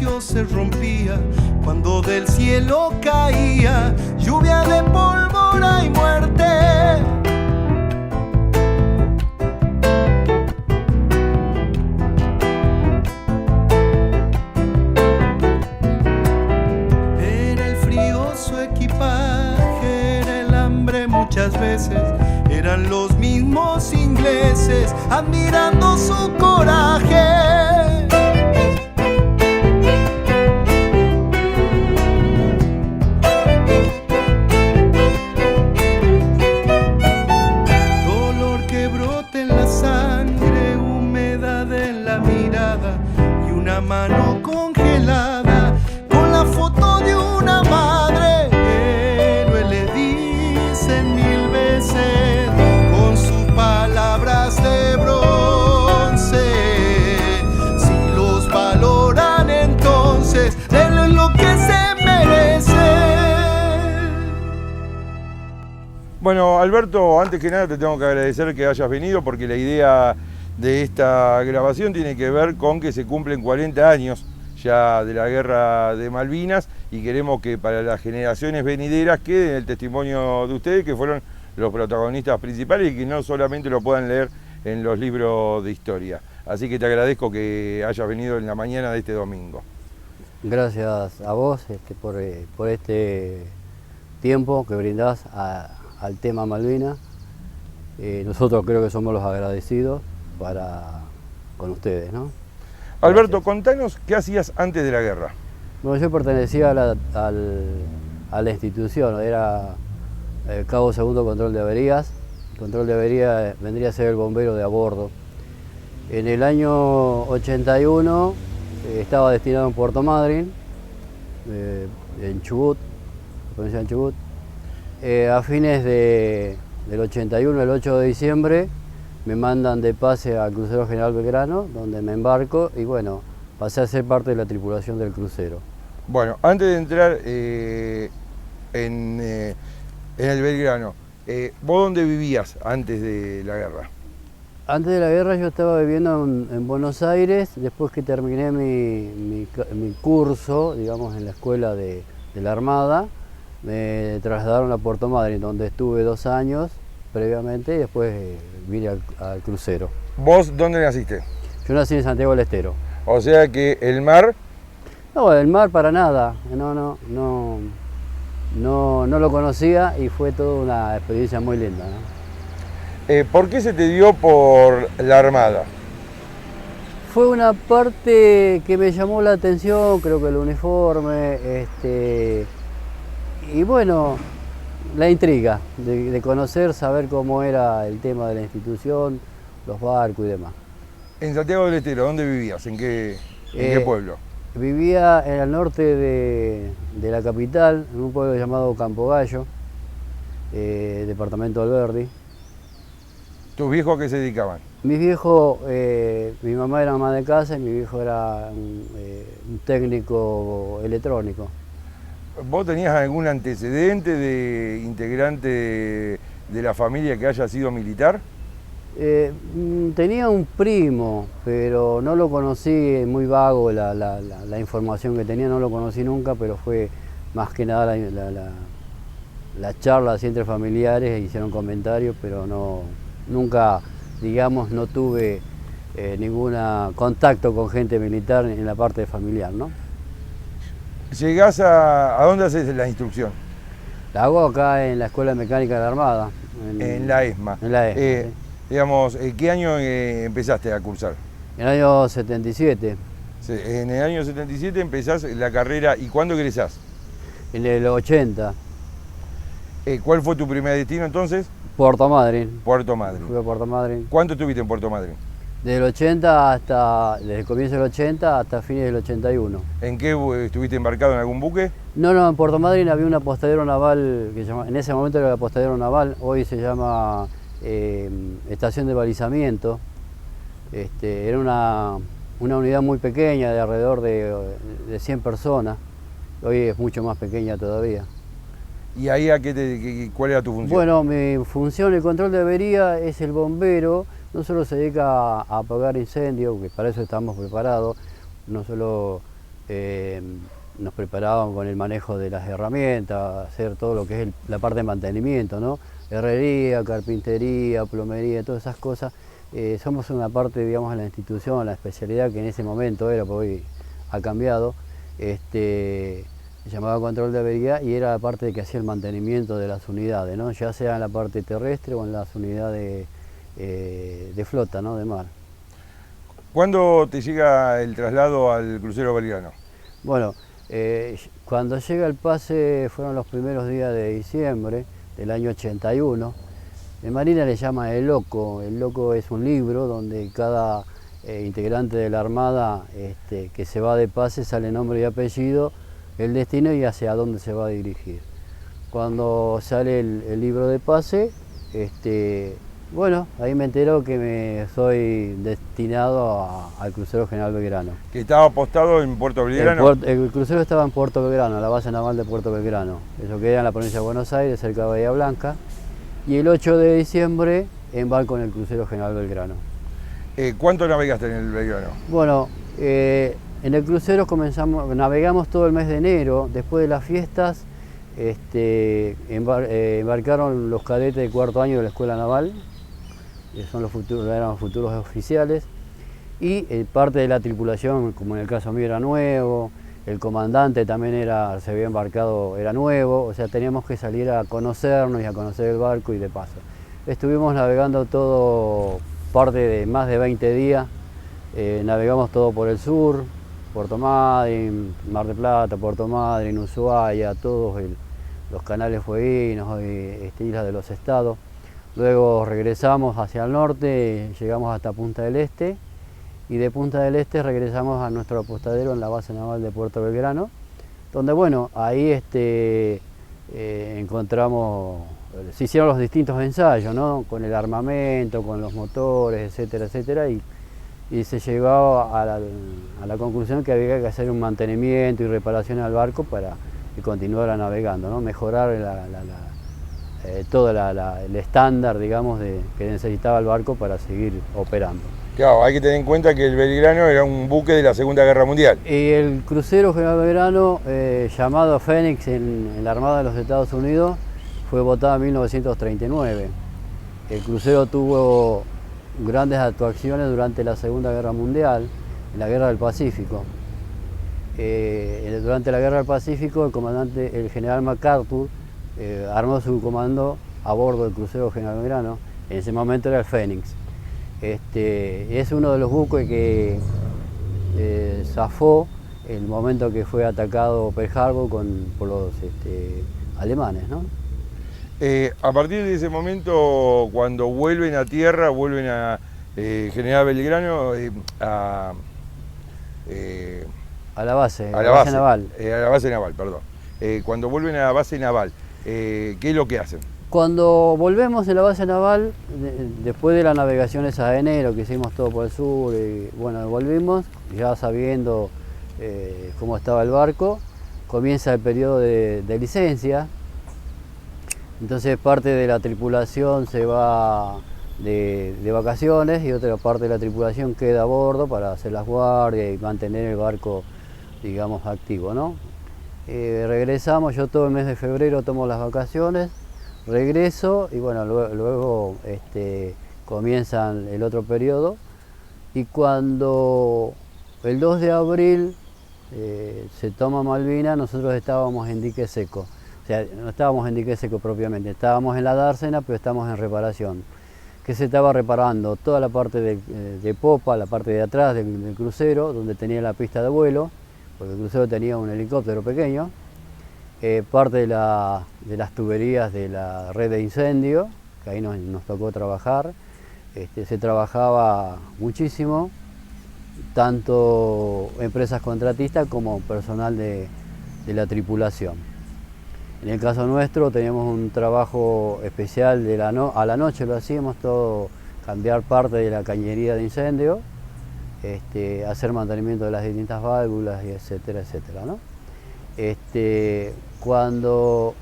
silencio se rompía cuando del cielo caía lluvia de pólvora y muerte. Era el frío su equipaje, era el hambre muchas veces, eran los mismos ingleses admirando su coraje. Dolor que brota en la sangre, humedad en la mirada y una mano congelada con la foto de una madre. Héroe le dicen mil veces con sus palabras de bronce. Si los valoran entonces, denle lo que se merece. Bueno, Alberto, antes que nada te tengo que agradecer que hayas venido porque la idea de esta grabación tiene que ver con que se cumplen 40 años ya de la Guerra de Malvinas y queremos que para las generaciones venideras quede el testimonio de ustedes que fueron los protagonistas principales y que no solamente lo puedan leer en los libros de historia. Así que te agradezco que hayas venido en la mañana de este domingo. Gracias a vos por este tiempo que brindás al tema Malvinas. Nosotros creo que somos los agradecidos con ustedes, ¿no? Alberto, Gracias. contanos qué hacías antes de la guerra. Bueno, yo pertenecía a la institución, era cabo segundo control de averías. El control de averías vendría a ser el bombero de a bordo. En el año 81 estaba destinado en Puerto Madryn, en Chubut, provincia de Chubut. A fines del 81, el 8 de diciembre, me mandan de pase al crucero General Belgrano, donde me embarco y bueno, pasé a ser parte de la tripulación del crucero. Bueno, antes de entrar en el Belgrano, ¿vos dónde vivías antes de la guerra? Antes de la guerra yo estaba viviendo en Buenos Aires, después que terminé mi curso, digamos, en la escuela de la Armada, me trasladaron a Puerto Madryn, donde estuve 2 años previamente y después vine al crucero. ¿Vos dónde naciste? Yo nací en Santiago del Estero. O sea que el mar... No, el mar para nada, no lo conocía y fue toda una experiencia muy linda, ¿no? ¿Por qué se te dio por la Armada? Fue una parte que me llamó la atención, creo que el uniforme, y bueno, la intriga de conocer, saber cómo era el tema de la institución, los barcos y demás. En Santiago del Estero, ¿dónde vivías? ¿En qué pueblo? Vivía en el norte de la capital, en un pueblo llamado Campo Gallo, departamento de Alberdi. ¿Tus viejos a qué se dedicaban? Mis viejos, mi mamá era ama de casa y mi viejo era un técnico electrónico. ¿Vos tenías algún antecedente de integrante de la familia que haya sido militar? Tenía un primo, pero no lo conocí, muy vago la información que tenía, no lo conocí nunca, pero fue más que nada la charla así entre familiares, hicieron comentarios, pero nunca, digamos, no tuve ningún contacto con gente militar en la parte familiar, ¿no? ¿Llegás a dónde haces la instrucción? La hago acá en la Escuela Mecánica de la Armada. En la ESMA. En la ESMA, sí. Digamos, ¿qué año empezaste a cursar? En el año 77. Sí, en el año 77 empezás la carrera, ¿y cuándo egresás? En el 80. ¿Cuál fue tu primer destino entonces? Puerto Madryn. Puerto Madryn. Fui a Puerto Madryn. ¿Cuánto estuviste en Puerto Madryn? Desde el comienzo del 80 hasta fines del 81. ¿En qué estuviste embarcado en algún buque? No, en Puerto Madryn había un apostadero naval, en ese momento era el apostadero naval, hoy se llama estación de balizamiento. Era una unidad muy pequeña, de alrededor de 100 personas, hoy es mucho más pequeña todavía. ¿Y ahí cuál era tu función? Bueno, mi función, el control de avería, es el bombero. No solo se dedica a apagar incendios, que para eso estamos preparados, no solo nos preparaban con el manejo de las herramientas, hacer todo lo que es la parte de mantenimiento, ¿no? Herrería, carpintería, plomería, todas esas cosas. Somos una parte, digamos, de la institución, la especialidad que en ese momento era, porque hoy ha cambiado, se llamaba control de avería y era la parte que hacía el mantenimiento de las unidades, ¿no? Ya sea en la parte terrestre o en las unidades de flota, ¿no? De mar. ¿Cuándo te llega el traslado al crucero Belgrano? Bueno, cuando llega el pase fueron los primeros días de diciembre del año 81. En Marina le llama El Loco. El Loco es un libro donde cada integrante de la Armada que se va de pase sale nombre y apellido, el destino y hacia dónde se va a dirigir. Cuando sale el libro de pase, bueno, ahí me entero que soy destinado al crucero General Belgrano. ¿Que estaba apostado en Puerto Belgrano? El crucero estaba en Puerto Belgrano, la base naval de Puerto Belgrano. Eso queda en la provincia de Buenos Aires, cerca de Bahía Blanca. Y el 8 de diciembre embarco en el crucero General Belgrano. ¿Cuánto navegaste en el Belgrano? Bueno, en el crucero navegamos todo el mes de enero. Después de las fiestas embarcaron los cadetes de cuarto año de la Escuela Naval, que son eran los futuros oficiales, y parte de la tripulación, como en el caso mío, era nuevo. El comandante también se había embarcado, era nuevo, o sea, teníamos que salir a conocernos y a conocer el barco y de paso. Estuvimos navegando todo, parte de más de 20 días, navegamos todo por el sur, Puerto Madryn, Mar del Plata, Puerto Madryn, Ushuaia, todos los canales fueguinos, Islas de los Estados. Luego regresamos hacia el norte, llegamos hasta Punta del Este, y de Punta del Este regresamos a nuestro apostadero en la base naval de Puerto Belgrano, donde bueno, ahí encontramos, se hicieron los distintos ensayos, ¿no? Con el armamento, con los motores, etcétera, etcétera, y se llegó a la conclusión que había que hacer un mantenimiento y reparación al barco para que continuara navegando, ¿no? Mejorar todo el estándar, digamos, que necesitaba el barco para seguir operando. Claro, hay que tener en cuenta que el Belgrano era un buque de la Segunda Guerra Mundial. Y el crucero General Belgrano, llamado Fénix en la Armada de los Estados Unidos, fue votado en 1939. El crucero tuvo grandes actuaciones durante la Segunda Guerra Mundial, en la Guerra del Pacífico. Durante la Guerra del Pacífico, el general MacArthur armó su comando a bordo del crucero General Belgrano. En ese momento era el Fénix. Es uno de los buques que zafó el momento que fue atacado Pearl Harbor por los alemanes, ¿no? A partir de ese momento, cuando vuelven a tierra, vuelven a General Belgrano, a la base naval. A la base naval, perdón. Cuando vuelven a la base naval, ¿qué es lo que hacen? Cuando volvemos de la base naval, después de la navegación esa de enero, que hicimos todo por el sur, y bueno, volvimos, ya sabiendo cómo estaba el barco, comienza el periodo de licencia. Entonces parte de la tripulación se va de vacaciones y otra parte de la tripulación queda a bordo para hacer las guardias y mantener el barco, digamos, activo, ¿no? Regresamos, yo todo el mes de febrero tomo las vacaciones, regreso y bueno, luego comienzan el otro periodo, y cuando el 2 de abril se toma Malvinas, nosotros estábamos en dique seco. O sea, no estábamos en dique seco propiamente, estábamos en la dársena, pero estamos en reparación. Que se estaba reparando toda la parte de popa, la parte de atrás del crucero, donde tenía la pista de vuelo, porque el crucero tenía un helicóptero pequeño, parte de las tuberías de la red de incendio, que ahí nos tocó trabajar. Se trabajaba muchísimo, tanto empresas contratistas como personal de la tripulación. En el caso nuestro teníamos un trabajo especial a la noche, lo hacíamos todo, cambiar parte de la cañería de incendio, hacer mantenimiento de las distintas válvulas, y etcétera, etcétera, ¿no? Cuando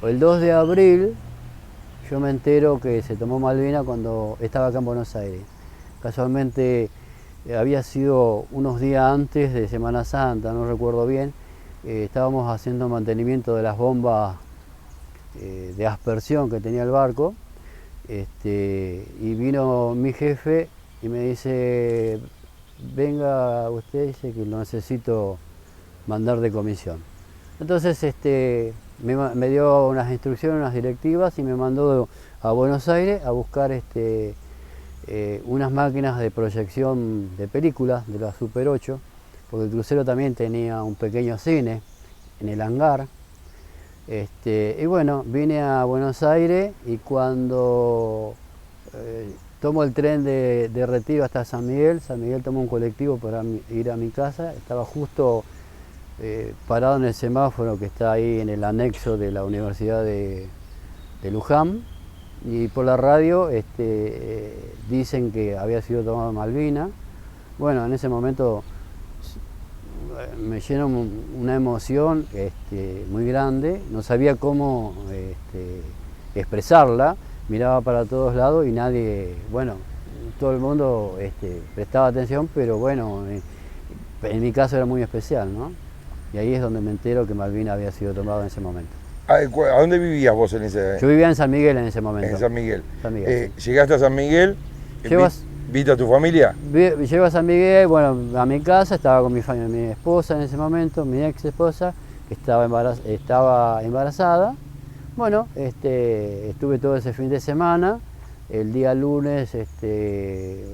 el 2 de abril yo me entero que se tomó Malvinas cuando estaba acá en Buenos Aires. Casualmente había sido unos días antes de Semana Santa, no recuerdo bien. Estábamos haciendo mantenimiento de las bombas de aspersión que tenía el barco, y vino mi jefe y me dice: venga usted, dice que lo necesito mandar de comisión. Entonces me dio unas instrucciones, unas directivas, y me mandó a Buenos Aires a buscar unas máquinas de proyección de películas de la Super 8, porque el crucero también tenía un pequeño cine en el hangar. Y bueno, vine a Buenos Aires, y cuando tomo el tren de retiro hasta San Miguel tomo un colectivo para ir a mi casa. Estaba justo parado en el semáforo que está ahí en el anexo de la Universidad de Luján, y por la radio dicen que había sido tomado Malvinas. Bueno, en ese momento me llenó una emoción muy grande, no sabía cómo expresarla, miraba para todos lados y nadie, bueno, todo el mundo prestaba atención, pero bueno, en mi caso era muy especial, ¿no? Y ahí es donde me entero que Malvinas había sido tomado en ese momento. ¿A dónde vivías vos en ese? Yo vivía en San Miguel en ese momento. En San Miguel. San Miguel, sí. Llegaste a San Miguel, ¿viste a tu familia? Llego a San Miguel, bueno, a mi casa, estaba con mi esposa en ese momento, mi ex esposa, que estaba embarazada. Bueno, estuve todo ese fin de semana. El día lunes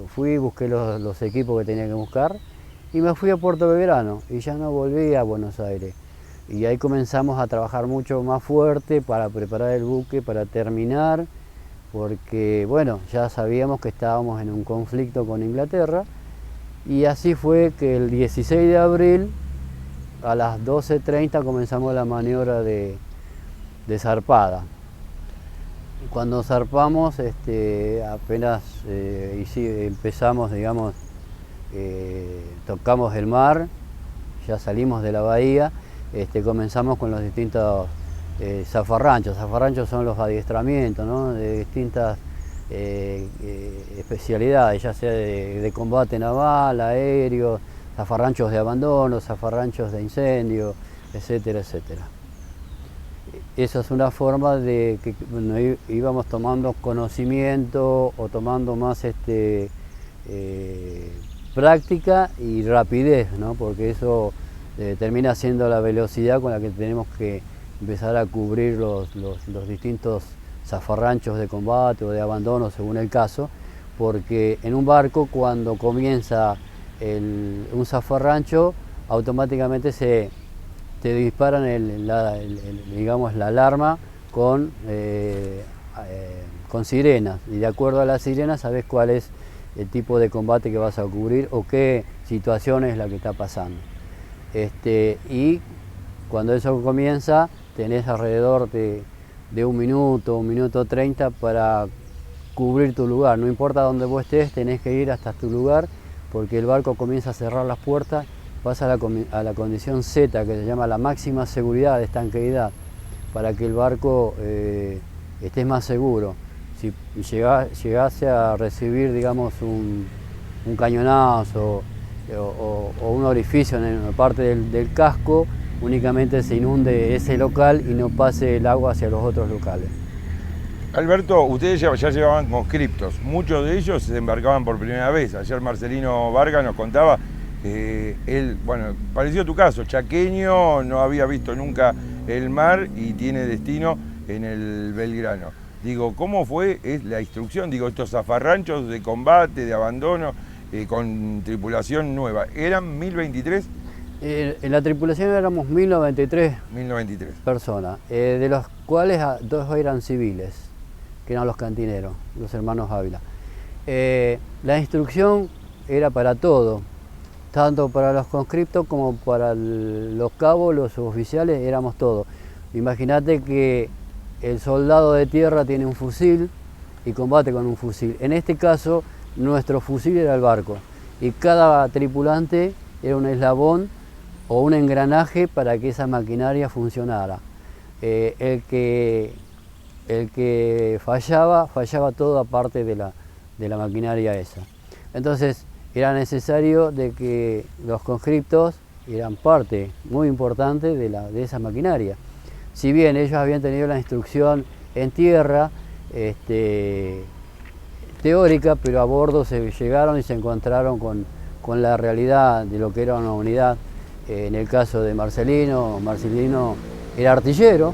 fui, busqué los equipos que tenía que buscar, y me fui a Puerto Belgrano, y ya no volví a Buenos Aires. Y ahí comenzamos a trabajar mucho más fuerte para preparar el buque, para terminar, porque bueno, ya sabíamos que estábamos en un conflicto con Inglaterra, y así fue que el 16 de abril a las 12:30 comenzamos la maniobra de zarpada. Cuando zarpamos, apenas empezamos, digamos, tocamos el mar, ya salimos de la bahía, comenzamos con los distintos zafarranchos. Zafarranchos son los adiestramientos, ¿no?, de distintas especialidades, ya sea de combate naval, aéreo, zafarranchos de abandono, zafarranchos de incendio, etcétera, etcétera. Esa es una forma de que bueno, íbamos tomando conocimiento o tomando más práctica y rapidez, ¿no?, porque eso termina siendo la velocidad con la que tenemos que empezar a cubrir los distintos zafarranchos de combate o de abandono según el caso, porque en un barco cuando comienza un zafarrancho automáticamente te disparan digamos, la alarma con sirenas, y de acuerdo a las sirenas sabes cuál es el tipo de combate que vas a cubrir o qué situación es la que está pasando. Y cuando eso comienza tenés alrededor de 1 minuto, 1 minuto 30 para cubrir tu lugar. No importa dónde vos estés, tenés que ir hasta tu lugar, porque el barco comienza a cerrar las puertas, pasa a la condición Z, que se llama la máxima seguridad de estanqueidad, para que el barco esté más seguro. Si llegase a recibir, digamos, un cañonazo o un orificio en la parte del casco, únicamente se inunde ese local y no pase el agua hacia los otros locales. Alberto, ustedes ya llevaban conscriptos, muchos de ellos se embarcaban por primera vez. Ayer Marcelino Vargas nos contaba que él, bueno, pareció a tu caso, chaqueño, no había visto nunca el mar y tiene destino en el Belgrano. Digo, ¿cómo fue la instrucción? Digo, estos zafarranchos de combate, de abandono, con tripulación nueva, ¿eran 1023? En la tripulación éramos 1093 personas, de los cuales 2 eran civiles, que eran los cantineros, los hermanos Ávila. La instrucción era para todo, tanto para los conscriptos como para los cabos, los oficiales, éramos todos. Imagínate que el soldado de tierra tiene un fusil y combate con un fusil. En este caso, nuestro fusil era el barco, y cada tripulante era un eslabón o un engranaje para que esa maquinaria funcionara. El que fallaba toda parte de la maquinaria esa. Entonces, era necesario de que los conscriptos eran parte muy importante de esa maquinaria. Si bien ellos habían tenido la instrucción en tierra, teórica, pero a bordo se llegaron y se encontraron con la realidad de lo que era una unidad. En el caso de Marcelino era artillero,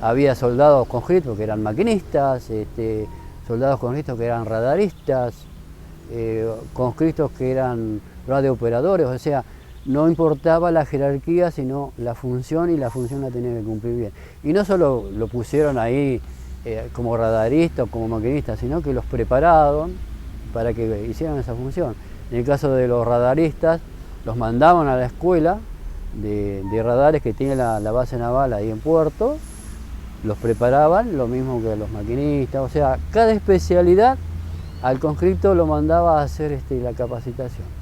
había soldados conscriptos que eran maquinistas, soldados conscriptos que eran radaristas, conscriptos que eran radiooperadores, o sea, no importaba la jerarquía, sino la función, y la función la tenían que cumplir bien. Y no solo lo pusieron ahí como radaristas o como maquinistas, sino que los prepararon para que hicieran esa función. En el caso de los radaristas, los mandaban a la escuela de radares que tiene la base naval ahí en Puerto, los preparaban, lo mismo que los maquinistas, o sea, cada especialidad al conscripto lo mandaba a hacer la capacitación.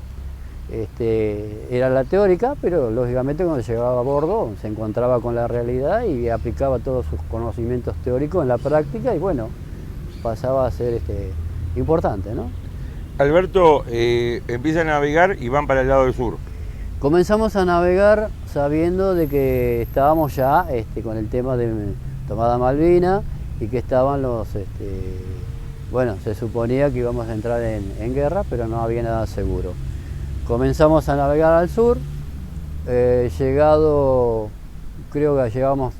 Era la teórica, pero lógicamente cuando llegaba a bordo se encontraba con la realidad y aplicaba todos sus conocimientos teóricos en la práctica, y bueno, pasaba a ser importante, ¿no? Alberto, empieza a navegar y van para el lado del sur. Comenzamos a navegar sabiendo de que estábamos ya con el tema de tomada Malvina, y que estaban los, bueno, se suponía que íbamos a entrar en guerra, pero no había nada seguro. Comenzamos a navegar al sur, llegado, creo que llevamos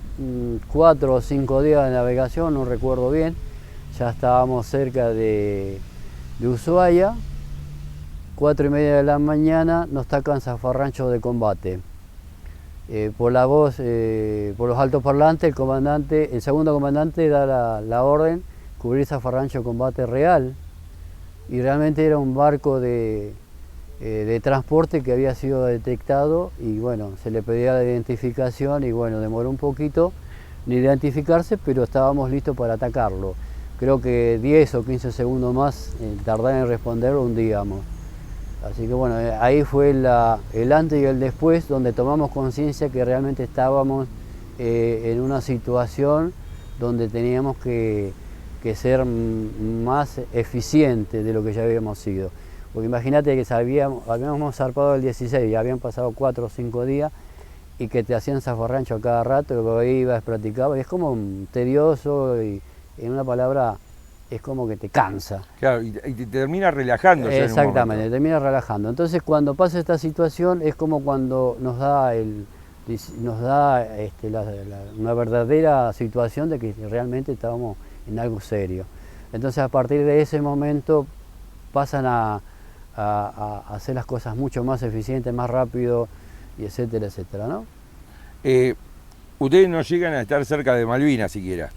4 o 5 días de navegación, no recuerdo bien, ya estábamos cerca de Ushuaia. 4:30 de la mañana nos tacan zafarrancho de combate. Por la voz, por los altoparlantes, el segundo comandante da la orden cubrir zafarrancho de combate real, y realmente era un barco de transporte que había sido detectado, y bueno, se le pedía la identificación, y bueno, demoró un poquito en identificarse, pero estábamos listos para atacarlo. Creo que 10 o 15 segundos más tardaron en responder, hundíamos. Así que bueno, ahí fue el antes y el después, donde tomamos conciencia que realmente estábamos en una situación donde teníamos que ser más eficientes de lo que ya habíamos sido. Porque imagínate que habíamos zarpado el 16 y habían pasado 4 o 5 días, y que te hacían zafarrancho a cada rato, que ibas, practicabas, y es como tedioso, y en una palabra es como que te cansa. Claro, y te termina relajando. Exactamente, te termina relajando. Entonces cuando pasa esta situación es como cuando nos da una verdadera situación de que realmente estábamos en algo serio. Entonces a partir de ese momento pasan a hacer las cosas mucho más eficientes, más rápido, y etcétera, etcétera, ¿no? Ustedes no llegan a estar cerca de Malvinas siquiera.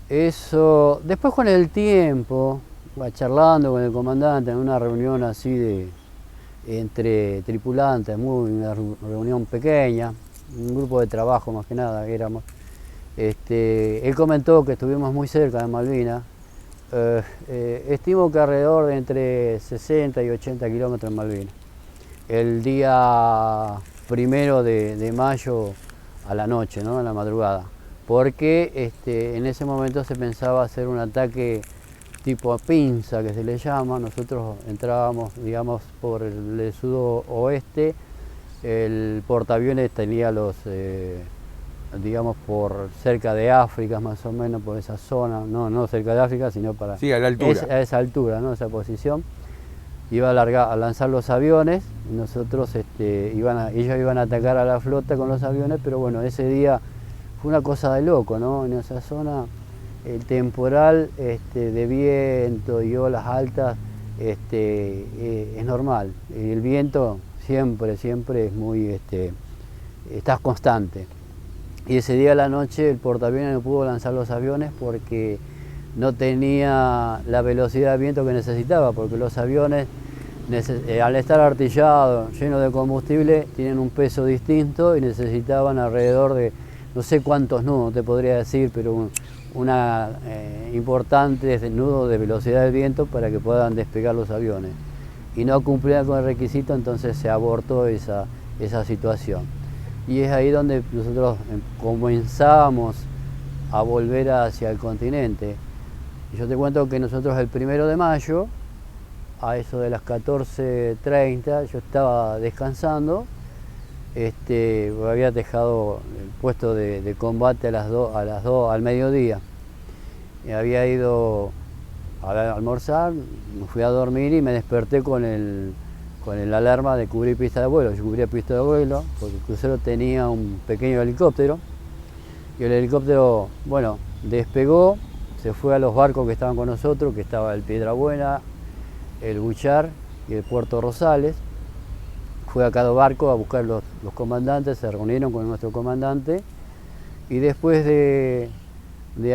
Eso, después con el tiempo, charlando con el comandante en una reunión así entre tripulantes, una reunión pequeña, un grupo de trabajo más que nada que éramos, él comentó que estuvimos muy cerca de Malvinas. Estimo que alrededor de entre 60 y 80 kilómetros en Malvinas. El día 1 de mayo a la noche, ¿no? En la madrugada, porque en ese momento se pensaba hacer un ataque tipo pinza, que se le llama. Nosotros entrábamos, digamos, por el sudoeste, el portaaviones tenía digamos, por cerca de África, más o menos, por esa zona, no cerca de África, sino para... Sí, a la altura. A esa altura, ¿no? Esa posición. Iba a lanzar los aviones, y nosotros, ellos iban a atacar a la flota con los aviones, pero bueno, ese día fue una cosa de loco, ¿no? En esa zona, el temporal de viento y olas altas es normal. El viento siempre es muy, está constante. Y ese día a la noche el portaaviones no pudo lanzar los aviones porque no tenía la velocidad de viento que necesitaba, porque los aviones, al estar artillados, llenos de combustible, tienen un peso distinto y necesitaban alrededor de, no sé cuántos nudos te podría decir, pero una importante nudo de velocidad del viento para que puedan despegar los aviones. Y no cumplían con el requisito, entonces se abortó esa situación. Y es ahí donde nosotros comenzamos a volver hacia el continente. Y yo te cuento que nosotros el 1 de mayo a eso de las 14:30, yo estaba descansando, había dejado el puesto de combate a las 2 al mediodía. Había ido a almorzar, me fui a dormir y me desperté con el alarma de cubrir pista de vuelo. Yo cubría pista de vuelo porque el crucero tenía un pequeño helicóptero y el helicóptero, bueno, despegó, se fue a los barcos que estaban con nosotros, que estaba el Piedrabuena, el Buchar y el Puerto Rosales. Fue a cada barco a buscar los comandantes, se reunieron con nuestro comandante y después de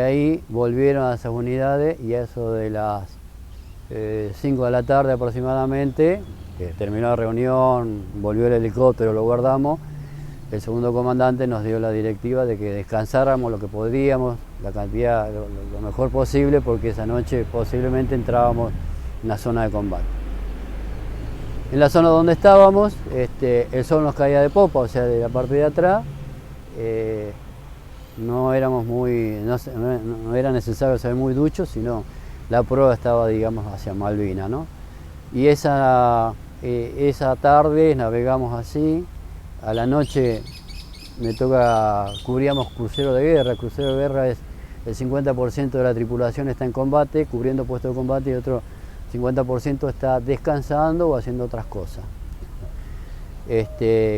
ahí volvieron a esas unidades y a eso de las 5 de la tarde aproximadamente, que terminó la reunión, volvió el helicóptero, lo guardamos, el segundo comandante nos dio la directiva de que descansáramos lo que podíamos, la cantidad, lo mejor posible, porque esa noche posiblemente entrábamos en la zona de combate. En la zona donde estábamos, el sol nos caía de popa, o sea, de la parte de atrás. No éramos no era necesario ser muy duchos, sino la proa estaba, digamos, hacia Malvinas, ¿no? Y esa tarde navegamos así. A la noche cubríamos crucero de guerra. El crucero de guerra es el 50% de la tripulación está en combate, cubriendo puestos de combate, y otro 50% está descansando o haciendo otras cosas.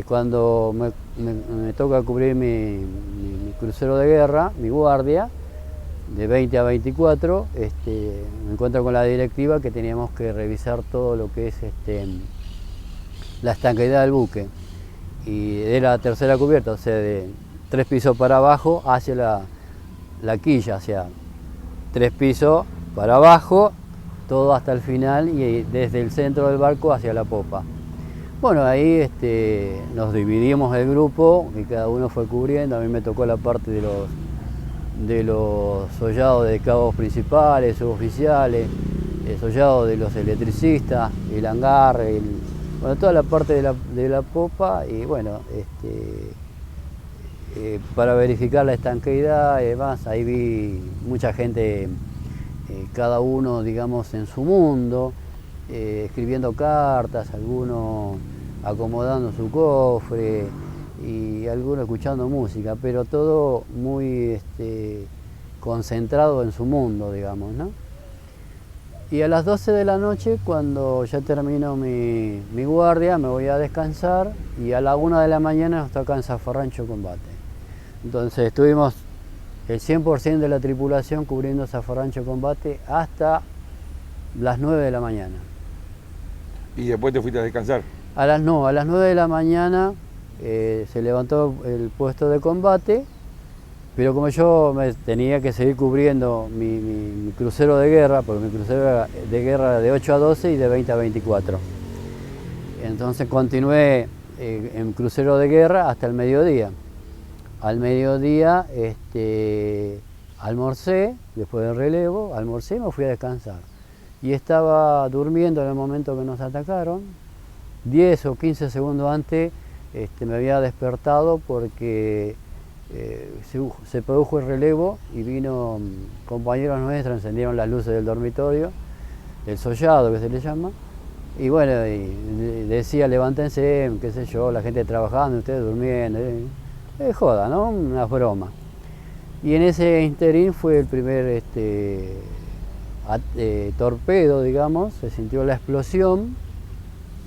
Cuando me toca cubrir mi crucero de guerra, mi guardia, de 20 a 24, me encuentro con la directiva que teníamos que revisar todo lo que es la estanqueidad del buque. Y de la tercera cubierta, o sea, de 3 pisos para abajo hacia la quilla, hacia 3 pisos para abajo, todo hasta el final, y desde el centro del barco hacia la popa. Bueno, ahí nos dividimos el grupo y cada uno fue cubriendo. A mí me tocó la parte de los sollados de cabos principales, suboficiales, el sollado de los electricistas, el hangar, bueno, toda la parte de la popa, y bueno, para verificar la estanqueidad y demás. Ahí vi mucha gente, cada uno, digamos, en su mundo, escribiendo cartas, algunos acomodando su cofre y algunos escuchando música, pero todo muy concentrado en su mundo, digamos, ¿no? Y a las 12 de la noche, cuando ya termino mi guardia, me voy a descansar, y a la 1 de la mañana nos toca en Zafarrancho combate. Entonces estuvimos el 100% de la tripulación cubriendo Zafarrancho combate hasta las 9 de la mañana. ¿Y después te fuiste a descansar? A las 9 de la mañana se levantó el puesto de combate, pero como yo tenía que seguir cubriendo mi crucero de guerra, porque mi crucero de guerra era de 8 a 12 y de 20 a 24. Entonces continué en crucero de guerra hasta el mediodía. Al mediodía almorcé, después del relevo, almorcé y me fui a descansar. Y estaba durmiendo en el momento que nos atacaron. 10 o 15 segundos antes me había despertado porque se produjo el relevo y vino compañeros nuestros, encendieron las luces del dormitorio, el sollado que se le llama, y bueno, y decía levántense, qué sé yo, la gente trabajando, ustedes durmiendo, joda, ¿no? Una broma. Y en ese interín fue el primer torpedo, digamos, se sintió la explosión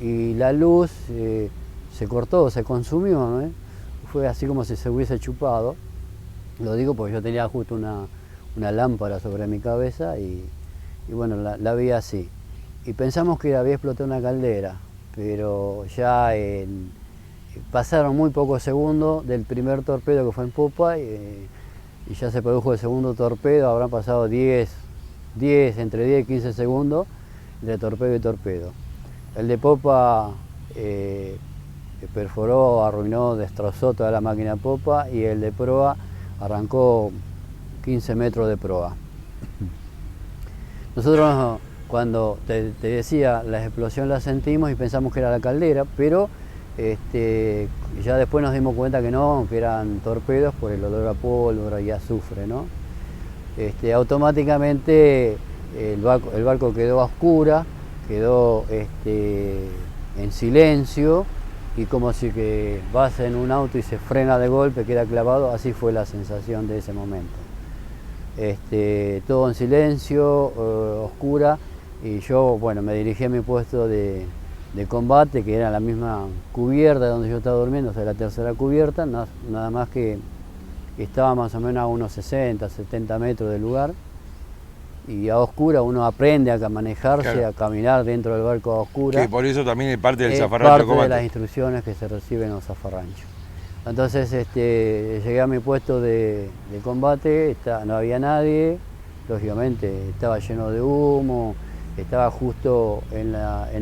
y la luz se cortó, se consumió, ¿no? Fue así como si se hubiese chupado. Lo digo porque yo tenía justo una lámpara sobre mi cabeza y bueno, la vi así. Y pensamos que había explotado una caldera, pero ya pasaron muy pocos segundos del primer torpedo que fue en popa y ya se produjo el segundo torpedo. Habrán pasado entre 10 y 15 segundos de torpedo y torpedo. El de popa perforó, arruinó, destrozó toda la máquina popa, y el de proa arrancó 15 metros de proa. Nosotros, cuando te decía, la explosión la sentimos y pensamos que era la caldera, pero ya después nos dimos cuenta que no, que eran torpedos por el olor a pólvora y azufre, ¿no? Automáticamente el barco quedó a oscuras, quedó en silencio y como si que vas en un auto y se frena de golpe, queda clavado, así fue la sensación de ese momento. Todo en silencio, oscura, y yo, bueno, me dirigí a mi puesto de combate, que era la misma cubierta donde yo estaba durmiendo, o sea, la tercera cubierta, nada más que estaba más o menos a unos 60, 70 metros del lugar, y a oscura uno aprende a manejarse, claro, a caminar dentro del barco a oscura. Que por eso también es parte del zafarrancho de combate. Parte de las instrucciones que se reciben en los zafarranchos. Entonces llegué a mi puesto de combate, no había nadie, lógicamente estaba lleno de humo, estaba justo en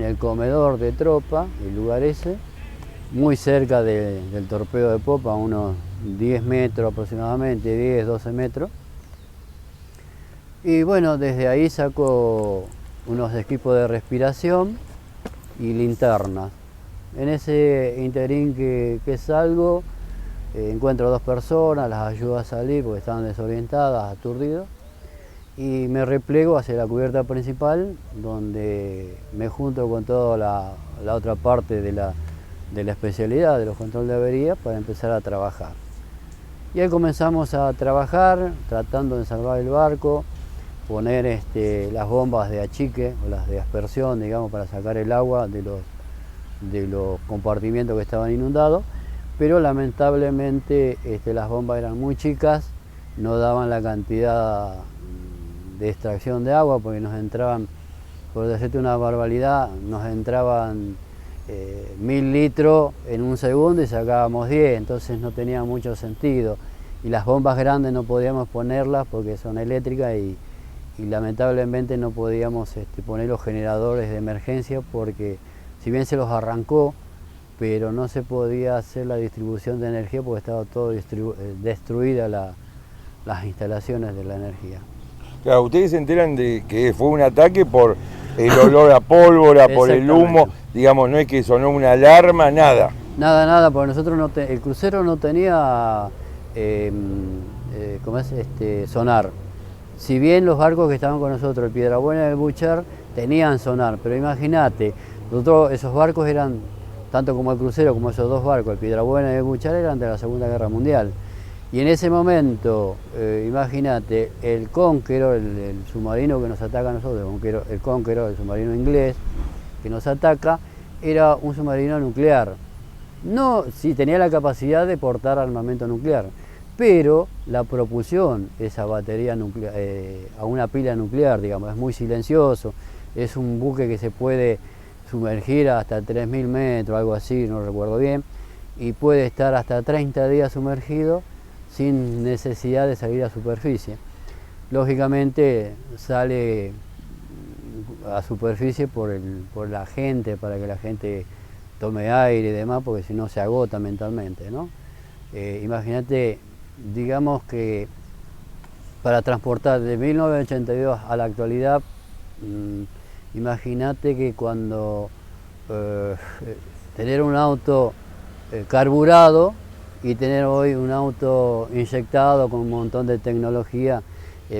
el comedor de tropa, el lugar ese, muy cerca del torpedo de popa, a unos 10 metros aproximadamente, 10, 12 metros. Y bueno, desde ahí saco unos equipos de respiración y linternas. En ese interín que salgo, encuentro 2 personas, las ayudo a salir porque estaban desorientadas, aturdidas, y me repliego hacia la cubierta principal, donde me junto con toda la otra parte de la especialidad de los controles de avería para empezar a trabajar. Y ahí comenzamos a trabajar, tratando de salvar el barco, poner las bombas de achique o las de aspersión, digamos, para sacar el agua de los compartimientos que estaban inundados, pero lamentablemente las bombas eran muy chicas, no daban la cantidad de extracción de agua, porque nos entraban, por decirte una barbaridad, nos entraban 1000 litros en un segundo y sacábamos 10, entonces no tenía mucho sentido. Y las bombas grandes no podíamos ponerlas porque son eléctricas y lamentablemente no podíamos poner los generadores de emergencia porque si bien se los arrancó, pero no se podía hacer la distribución de energía porque estaba todo destruida las instalaciones de la energía. Claro, ustedes se enteran de que fue un ataque por el olor a pólvora, por el humo, digamos, no es que sonó una alarma, nada. Nada, porque nosotros el crucero no tenía sonar. Si bien los barcos que estaban con nosotros, el Piedrabuena y el Buchar, tenían sonar, pero imagínate, nosotros esos barcos eran, tanto como el crucero como esos 2 barcos, el Piedrabuena y el Buchar, eran de la Segunda Guerra Mundial. Y en ese momento, imagínate, el Conqueror, el submarino que nos ataca a nosotros, el Conqueror, el submarino inglés que nos ataca, era un submarino nuclear. No, sí tenía la capacidad de portar armamento nuclear, pero la propulsión, esa batería nuclear, a una pila nuclear, digamos, es muy silencioso, es un buque que se puede sumergir hasta 3000 metros, algo así, no recuerdo bien, y puede estar hasta 30 días sumergido sin necesidad de salir a superficie. Lógicamente sale a superficie por la gente, para que la gente tome aire y demás, porque si no se agota mentalmente, ¿no? Imagínate, digamos que para transportar de 1982 a la actualidad, imagínate que cuando tener un auto carburado y tener hoy un auto inyectado con un montón de tecnología,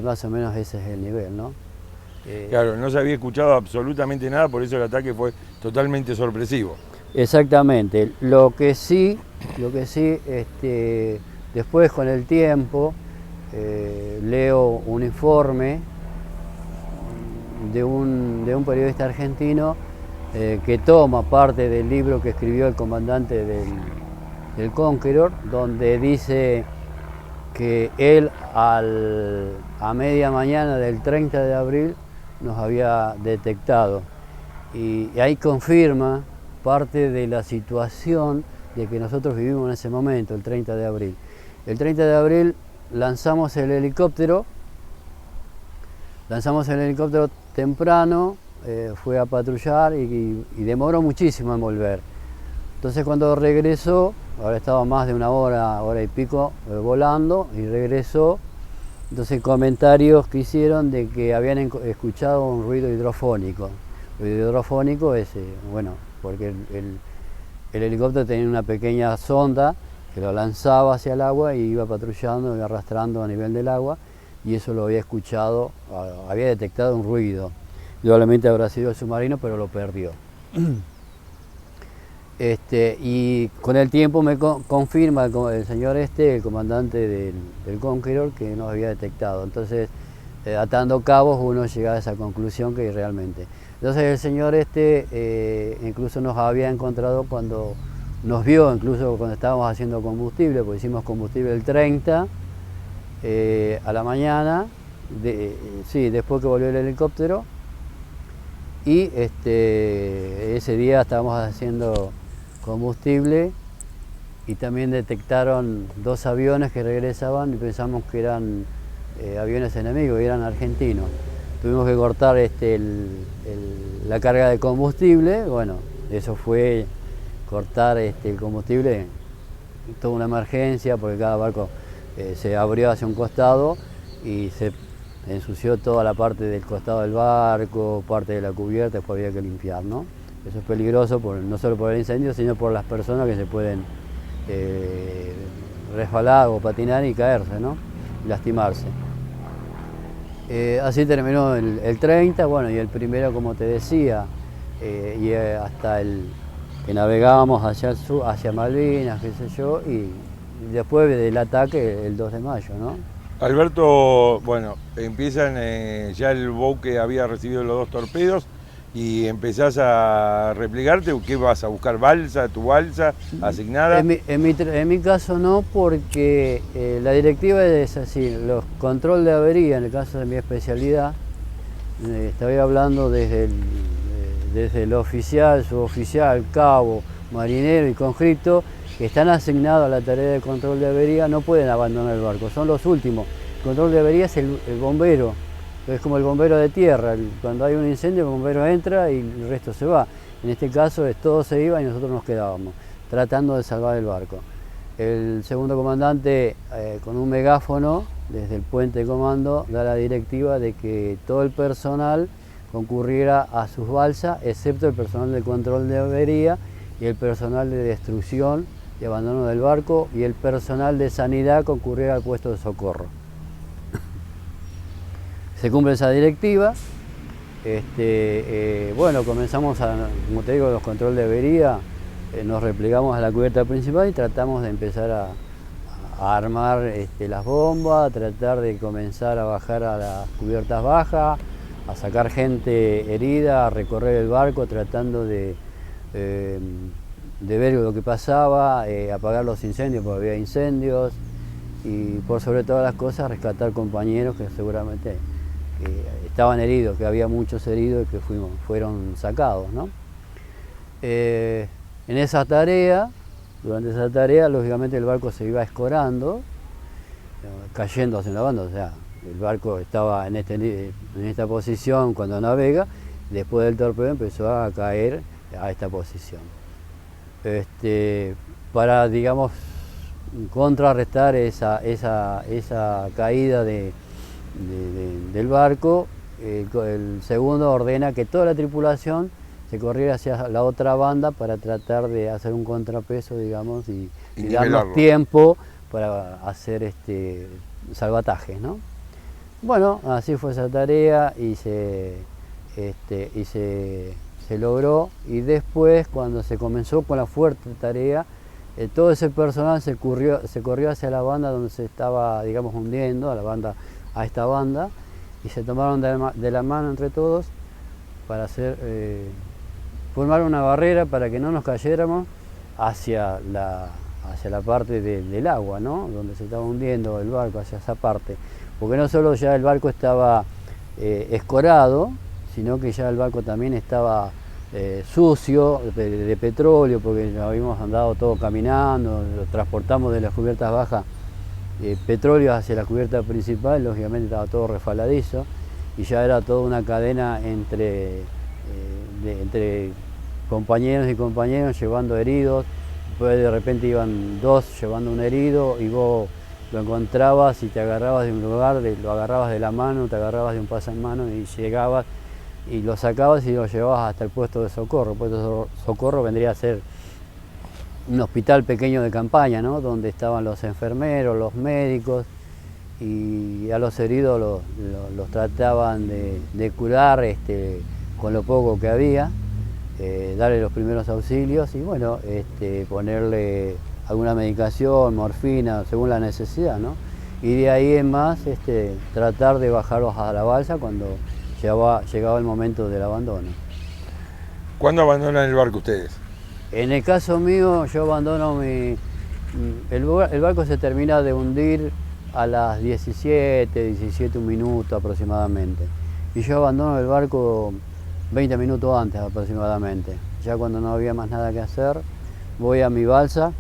más o menos ese es el nivel, ¿no? Claro, no se había escuchado absolutamente nada, por eso el ataque fue totalmente sorpresivo. Exactamente. Lo que sí, después con el tiempo leo un informe de un periodista argentino que toma parte del libro que escribió el comandante del Conqueror, donde dice que él a media mañana del 30 de abril nos había detectado, y ahí confirma parte de la situación de que nosotros vivimos en ese momento, el 30 de abril. El 30 de abril lanzamos el helicóptero temprano, fue a patrullar y demoró muchísimo en volver. Entonces cuando regresó, ahora estaba más de una hora y pico volando, y regresó. Entonces comentarios que hicieron de que habían escuchado un ruido hidrofónico. El ruido hidrofónico es, bueno, porque el helicóptero tenía una pequeña sonda que lo lanzaba hacia el agua y iba patrullando y arrastrando a nivel del agua, y eso lo había escuchado, había detectado un ruido. Probablemente habrá sido el submarino, pero lo perdió. Y con el tiempo me confirma el señor el comandante del Conqueror, que no había detectado. Entonces, atando cabos, uno llega a esa conclusión que realmente. Entonces el señor incluso nos había encontrado cuando nos vio, incluso cuando estábamos haciendo combustible, porque hicimos combustible el 30 a la mañana, después que volvió el helicóptero. Y ese día estábamos haciendo combustible y también detectaron 2 aviones que regresaban y pensamos que eran aviones enemigos y eran argentinos. Tuvimos que cortar la carga de combustible. Bueno, eso fue cortar el combustible, toda una emergencia porque cada barco se abrió hacia un costado y se ensució toda la parte del costado del barco, parte de la cubierta, después había que limpiar, ¿no? Eso es peligroso no solo por el incendio, sino por las personas que se pueden resbalar o patinar y caerse, ¿no? Y lastimarse. Así terminó el 30, bueno, y el primero, como te decía, y hasta que navegábamos hacia el sur, hacia Malvinas, qué sé yo, y después del ataque el 2 de mayo, ¿no? Alberto, bueno, empiezan, ya el buque había recibido los 2 torpedos y empezás a replegarte. ¿Qué vas a buscar? ¿Balsa, tu balsa asignada? En mi caso no, porque la directiva es así, los control de avería, en el caso de mi especialidad, estaba hablando desde el oficial, suboficial, cabo, marinero y conscripto, que están asignados a la tarea de control de avería, no pueden abandonar el barco, son los últimos. El control de avería es el bombero, es como el bombero de tierra, cuando hay un incendio el bombero entra y el resto se va. En este caso todo se iba y nosotros nos quedábamos, tratando de salvar el barco. El segundo comandante, con un megáfono, desde el puente de comando, da la directiva de que todo el personal concurriera a sus balsas, excepto el personal de control de avería y el personal de destrucción y abandono del barco, y el personal de sanidad concurriera al puesto de socorro. Se cumple esa directiva. Bueno, comenzamos como te digo, los controles de avería, nos replegamos a la cubierta principal y tratamos de empezar a armar las bombas, a tratar de comenzar a bajar a las cubiertas bajas, a sacar gente herida, a recorrer el barco tratando de ver lo que pasaba, apagar los incendios porque había incendios, y por sobre todas las cosas rescatar compañeros que seguramente estaban heridos, que había muchos heridos y que fueron sacados, ¿no? En esa tarea, durante esa tarea, lógicamente el barco se iba escorando, cayendo hacia la banda, o sea, el barco estaba en esta posición cuando navega, después del torpedo empezó a caer a esta posición. Para, digamos, contrarrestar esa caída del barco, el segundo ordena que toda la tripulación se corriera hacia la otra banda para tratar de hacer un contrapeso, digamos, y darnos tiempo para hacer salvatajes, ¿no? Bueno, así fue esa tarea y se logró, y después, cuando se comenzó con la fuerte tarea, todo ese personal se corrió hacia la banda donde se estaba, digamos, hundiendo, a esta banda, y se tomaron de la mano entre todos para formar una barrera para que no nos cayéramos hacia la parte del agua, ¿no? Donde se estaba hundiendo el barco, hacia esa parte. Porque no solo ya el barco estaba escorado, sino que ya el barco también estaba sucio de petróleo, porque nos habíamos andado todo caminando, lo transportamos de las cubiertas bajas petróleo hacia la cubierta principal, lógicamente estaba todo resbaladizo y ya era toda una cadena entre compañeros y compañeros llevando heridos. Después de repente iban 2 llevando un herido y vos lo encontrabas y te agarrabas de un lugar, lo agarrabas de la mano, te agarrabas de un pasamano y llegabas y lo sacabas y lo llevabas hasta el puesto de socorro. El puesto de socorro vendría a ser un hospital pequeño de campaña, ¿no? Donde estaban los enfermeros, los médicos, y a los heridos los trataban de curar con lo poco que había, darle los primeros auxilios y bueno, ponerle alguna medicación, morfina, según la necesidad, ¿no? Y de ahí en más tratar de bajarlos a la balsa cuando llegaba el momento del abandono. ¿Cuándo abandonan el barco ustedes? En el caso mío, yo abandono el barco se termina de hundir a las 17 minutos aproximadamente. Y yo abandono el barco 20 minutos antes aproximadamente. Ya cuando no había más nada que hacer, voy a mi balsa,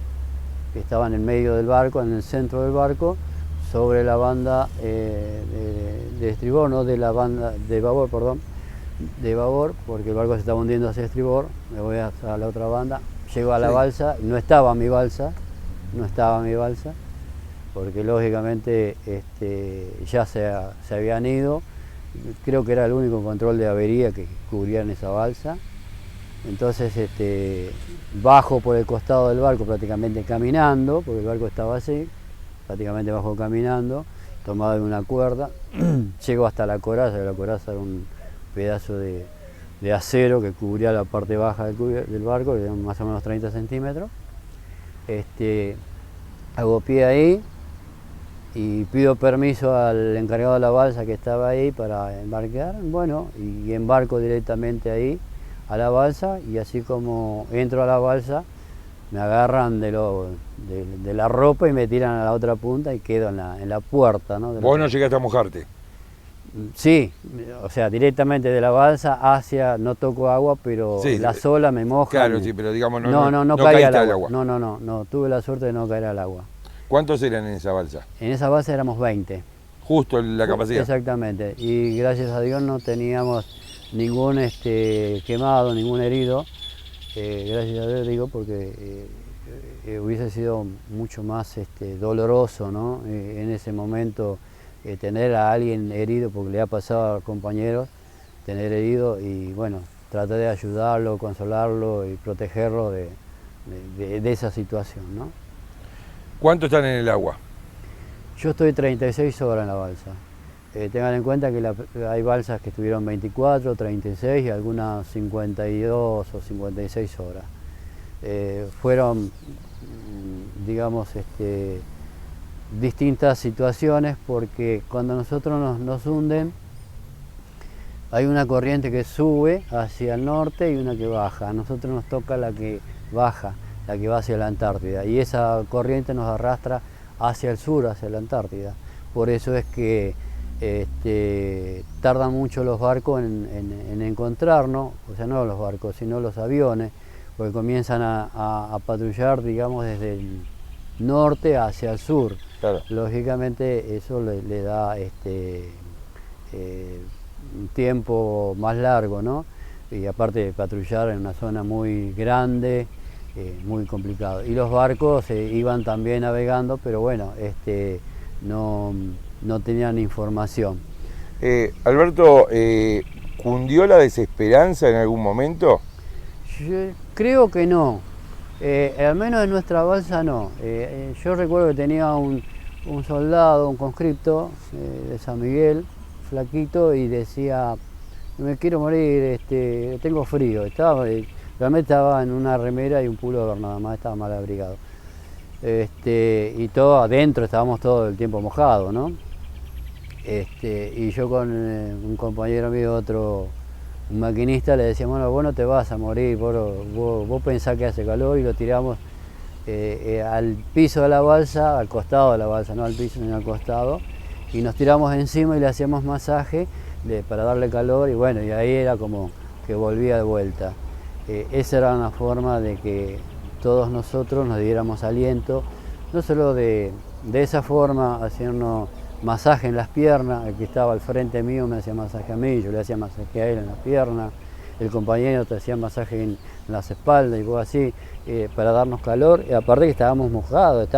que estaba en el medio del barco, en el centro del barco, sobre la banda de estribor, no de la banda de babor, perdón, de babor, porque el barco se estaba hundiendo hacia estribor. Me voy a la otra banda, llego a la balsa, no estaba mi balsa, porque lógicamente ya se habían ido. Creo que era el único control de avería que cubrían esa balsa. Entonces bajo por el costado del barco prácticamente caminando, porque el barco estaba así, prácticamente bajo caminando, tomado de una cuerda. Llego hasta la coraza era un pedazo de acero que cubría la parte baja del barco, que eran más o menos 30 centímetros. Hago pie ahí y pido permiso al encargado de la balsa que estaba ahí para embarcar, bueno, y embarco directamente ahí a la balsa, y así como entro a la balsa me agarran de la ropa y me tiran a la otra punta y quedo en la puerta, ¿no? ¿Vos no llegaste a mojarte? Sí, o sea, directamente de la balsa hacia, no toco agua, pero sí, las olas me mojan. Claro, sí, pero digamos no caí al agua. No, tuve la suerte de no caer al agua. ¿Cuántos eran en esa balsa? En esa balsa éramos 20. Justo la capacidad. Exactamente, y gracias a Dios no teníamos ningún quemado, ningún herido. Gracias a Dios digo, porque hubiese sido mucho más doloroso, ¿no? En ese momento tener a alguien herido, porque le ha pasado a compañeros tener herido, y bueno, traté de ayudarlo, consolarlo y protegerlo de esa situación, ¿no? ¿Cuánto están en el agua? Yo estoy 36 horas en la balsa. Tengan en cuenta que hay balsas que estuvieron 24, 36 y algunas 52 o 56 horas. Fueron, digamos, distintas situaciones, porque cuando nosotros nos hunden hay una corriente que sube hacia el norte y una que baja. A nosotros nos toca la que baja, la que va hacia la Antártida, y esa corriente nos arrastra hacia el sur, hacia la Antártida. Por eso es que tardan mucho los barcos en encontrarnos, o sea, no los barcos, sino los aviones, porque comienzan a patrullar, digamos, desde el norte hacia el sur. Claro. Lógicamente eso le da un tiempo más largo, ¿no? Y aparte de patrullar en una zona muy grande, muy complicado. Y los barcos iban también navegando, pero bueno, no tenían información. Alberto, ¿cundió la desesperanza en algún momento? Yo creo que no, al menos en nuestra balsa no. Yo recuerdo que tenía un soldado, un conscripto de San Miguel, flaquito, y decía: me quiero morir, tengo frío. Realmente estaba en una remera y un pullover nada más, estaba mal abrigado. Y todo adentro, estábamos todo el tiempo mojados, ¿no? Y yo con un compañero mío, un maquinista, le decía: bueno, vos no te vas a morir, vos pensás que hace calor, y lo tiramos al piso de la balsa, al costado de la balsa, no al piso ni al costado, y nos tiramos encima y le hacíamos masaje para darle calor, y bueno, y ahí era como que volvía de vuelta. Esa era una forma de que todos nosotros nos diéramos aliento, no solo de esa forma, haciendo masaje en las piernas. El que estaba al frente mío me hacía masaje a mí, yo le hacía masaje a él en las piernas, el compañero te hacía masaje en las espaldas y cosas así, para darnos calor. Y aparte que estábamos mojados,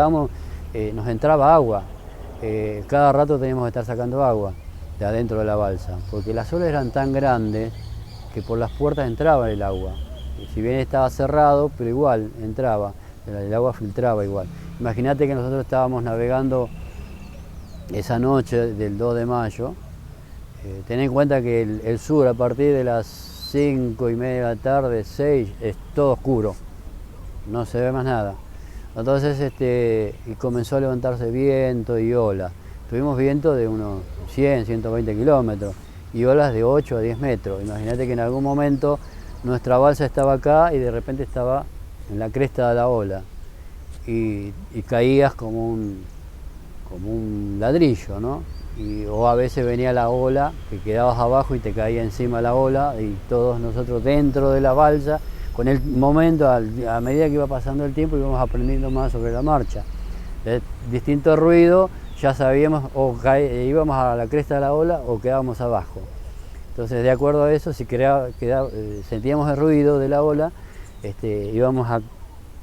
nos entraba agua, cada rato teníamos que estar sacando agua de adentro de la balsa, porque las olas eran tan grandes que por las puertas entraba el agua. Si bien estaba cerrado, pero igual entraba, el agua filtraba igual. Imagínate que nosotros estábamos navegando esa noche del 2 de mayo. Ten en cuenta que el sur, a partir de las 5:30 de la tarde, 6, es todo oscuro, no se ve más nada. Entonces y comenzó a levantarse viento y ola. Tuvimos viento de unos 100, 120 kilómetros y olas de 8 a 10 metros. Imagínate que en algún momento nuestra balsa estaba acá y de repente estaba en la cresta de la ola y caías como un ladrillo, ¿no? O a veces venía la ola, que quedabas abajo y te caía encima la ola y todos nosotros dentro de la balsa, con el momento, a medida que iba pasando el tiempo íbamos aprendiendo más sobre la marcha. De distinto ruido ya sabíamos o íbamos a la cresta de la ola o quedábamos abajo. Entonces, de acuerdo a eso, si sentíamos el ruido de la ola, íbamos a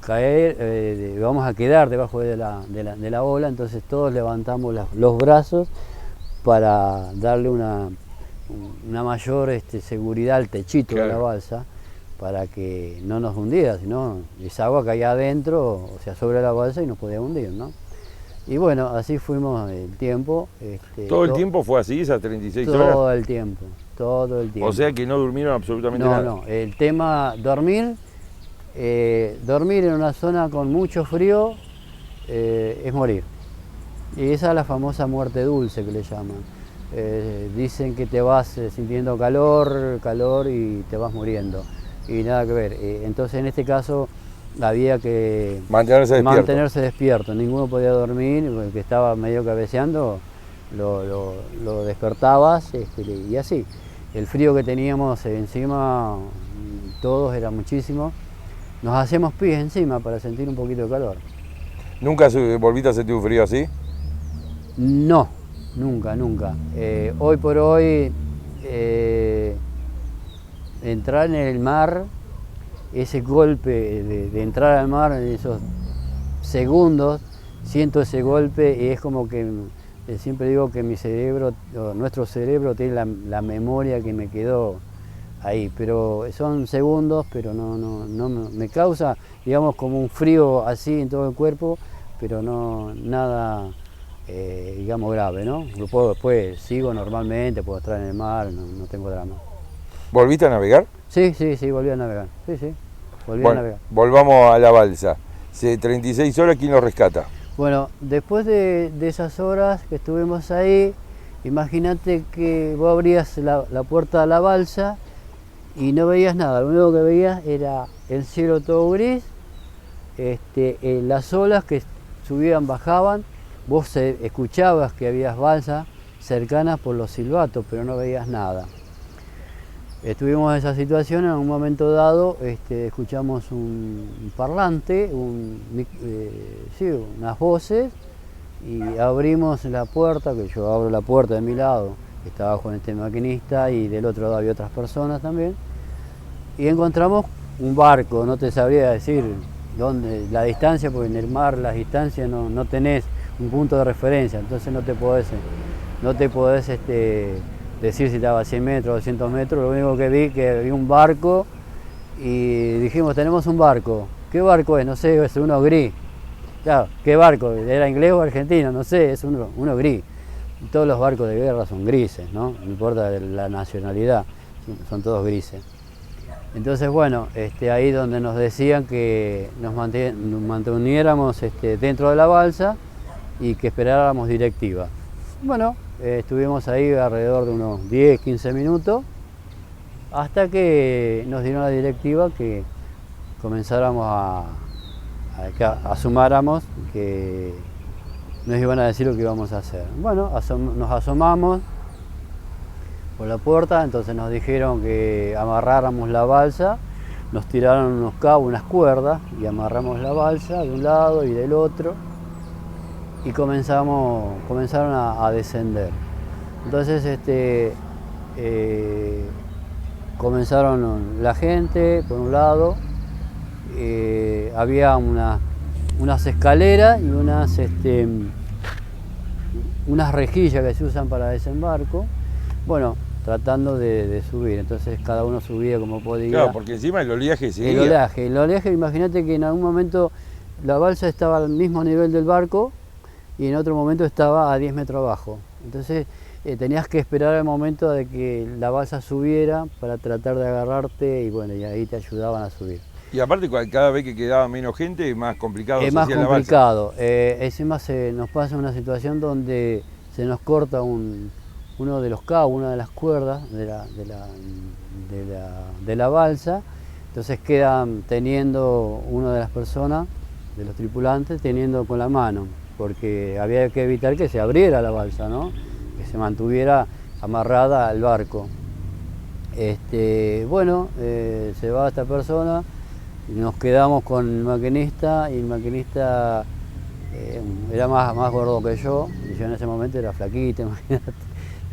caer, íbamos a quedar debajo de la ola. Entonces todos levantamos los brazos para darle una mayor seguridad al techito de la balsa, para que no nos hundiera, sino esa agua caía adentro, o sea, sobre la balsa y nos podía hundir, ¿no? Y bueno, así fuimos el tiempo. ¿Todo el tiempo fue así, esas 36 horas? Todo el tiempo, todo el tiempo. O sea que no durmieron absolutamente nada. No, el tema dormir en una zona con mucho frío es morir. Y esa es la famosa muerte dulce que le llaman. Dicen que te vas sintiendo calor y te vas muriendo. Y nada que ver. Entonces en este caso había que mantenerse despierto. Ninguno podía dormir, porque estaba medio cabeceando, lo despertabas y así. El frío que teníamos encima, todos era muchísimo. Nos hacíamos pis encima para sentir un poquito de calor. ¿Nunca volviste a sentir un frío así? No, nunca. Hoy por hoy, entrar en el mar, ese golpe de entrar al mar en esos segundos, siento ese golpe y es como que siempre digo que nuestro cerebro tiene la memoria que me quedó ahí, pero son segundos, pero no me causa, digamos, como un frío así en todo el cuerpo, pero no nada, digamos, grave, ¿no? Después sigo normalmente, puedo estar en el mar, no tengo drama. ¿Volviste a navegar? Sí, volví a navegar, volví a navegar. Volvamos a la balsa. 36 horas, ¿quién lo rescata? Bueno, después de esas horas que estuvimos ahí, imagínate que vos abrías la puerta de la balsa y no veías nada, lo único que veías era el cielo todo gris, las olas que subían, bajaban, vos escuchabas que había balsas cercanas por los silbatos, pero no veías nada. Estuvimos en esa situación, en un momento dado escuchamos un parlante, unas voces, y abrimos la puerta, que yo abro la puerta de mi lado, que estaba con este maquinista, y del otro lado había otras personas también, y encontramos un barco. No te sabría decir dónde, la distancia, porque en el mar las distancias no tenés un punto de referencia, entonces no te podés decir si estaba a 100 metros, 200 metros. Lo único que vi que había un barco y dijimos, tenemos un barco. ¿Qué barco es? No sé, es uno gris. Claro, ¿qué barco? ¿Era inglés o argentino? No sé, es uno gris. Todos los barcos de guerra son grises, ¿no? No importa la nacionalidad, son todos grises. Entonces, bueno, ahí donde nos decían que nos manteniéramos dentro de la balsa y que esperáramos directiva. Bueno, estuvimos ahí alrededor de unos 10, 15 minutos, hasta que nos dieron la directiva que comenzáramos que asumáramos que nos iban a decir lo que íbamos a hacer. Bueno, nos asomamos por la puerta, entonces nos dijeron que amarráramos la balsa, nos tiraron unos cabos, unas cuerdas, y amarramos la balsa de un lado y del otro, y comenzaron a descender. Entonces comenzaron la gente por un lado, había unas escaleras y unas rejillas que se usan para desembarco, bueno, tratando de subir. Entonces cada uno subía como podía. Claro, porque encima el oleaje seguía. El oleaje, imagínate que en algún momento la balsa estaba al mismo nivel del barco y en otro momento estaba a 10 metros abajo. Entonces tenías que esperar el momento de que la balsa subiera para tratar de agarrarte y bueno, y ahí te ayudaban a subir. Y aparte, cada vez que quedaba menos gente, es más complicado. Es se más hacía la balsa. complicado. Encima nos pasa una situación donde se nos corta uno de los cabos, una de las cuerdas de la balsa. Entonces quedan teniendo una de las personas, de los tripulantes, teniendo con la mano, porque había que evitar que se abriera la balsa, ¿no? Que se mantuviera amarrada al barco. Bueno, se va esta persona. Nos quedamos con el maquinista y el maquinista era más gordo que yo, y yo en ese momento era flaquito, imagínate,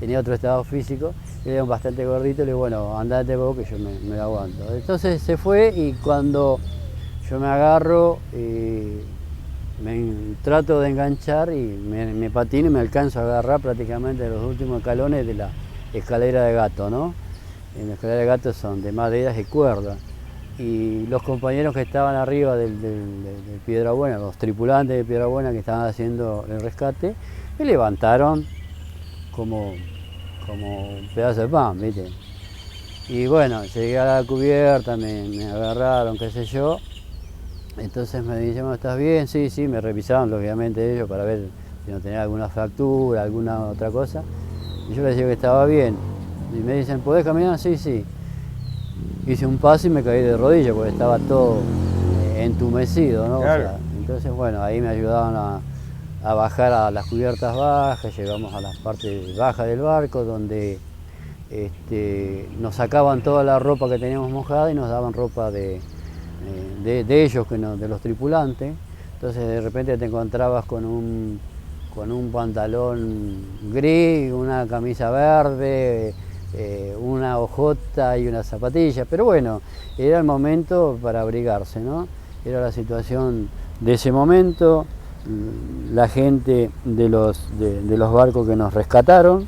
tenía otro estado físico, era bastante gordito, y le digo, bueno, andate vos que yo me aguanto. Entonces se fue y cuando yo me agarro, me trato de enganchar y me patino y me alcanzo a agarrar prácticamente los últimos escalones de la escalera de gato, ¿no? En la escalera de gato son de maderas y cuerdas. Y los compañeros que estaban arriba del Piedrabuena, los tripulantes de Piedrabuena que estaban haciendo el rescate, me levantaron como un pedazo de pan, ¿viste? Y bueno, llegué a la cubierta, me agarraron, qué sé yo. Entonces me dicen, ¿estás bien? Sí, me revisaban obviamente ellos para ver si no tenía alguna fractura, alguna otra cosa. Y yo les digo que estaba bien. Y me dicen, ¿podés caminar? Sí. Hice un paso y me caí de rodillas porque estaba todo entumecido, ¿no? Claro. O sea, entonces, bueno, ahí me ayudaban a bajar a las cubiertas bajas, llegamos a la parte baja del barco donde nos sacaban toda la ropa que teníamos mojada y nos daban ropa de ellos, de los tripulantes. Entonces de repente te encontrabas con un pantalón gris, una camisa verde, una hojota y una zapatilla, pero bueno, era el momento para abrigarse, ¿no? Era la situación de ese momento. La gente de los barcos que nos rescataron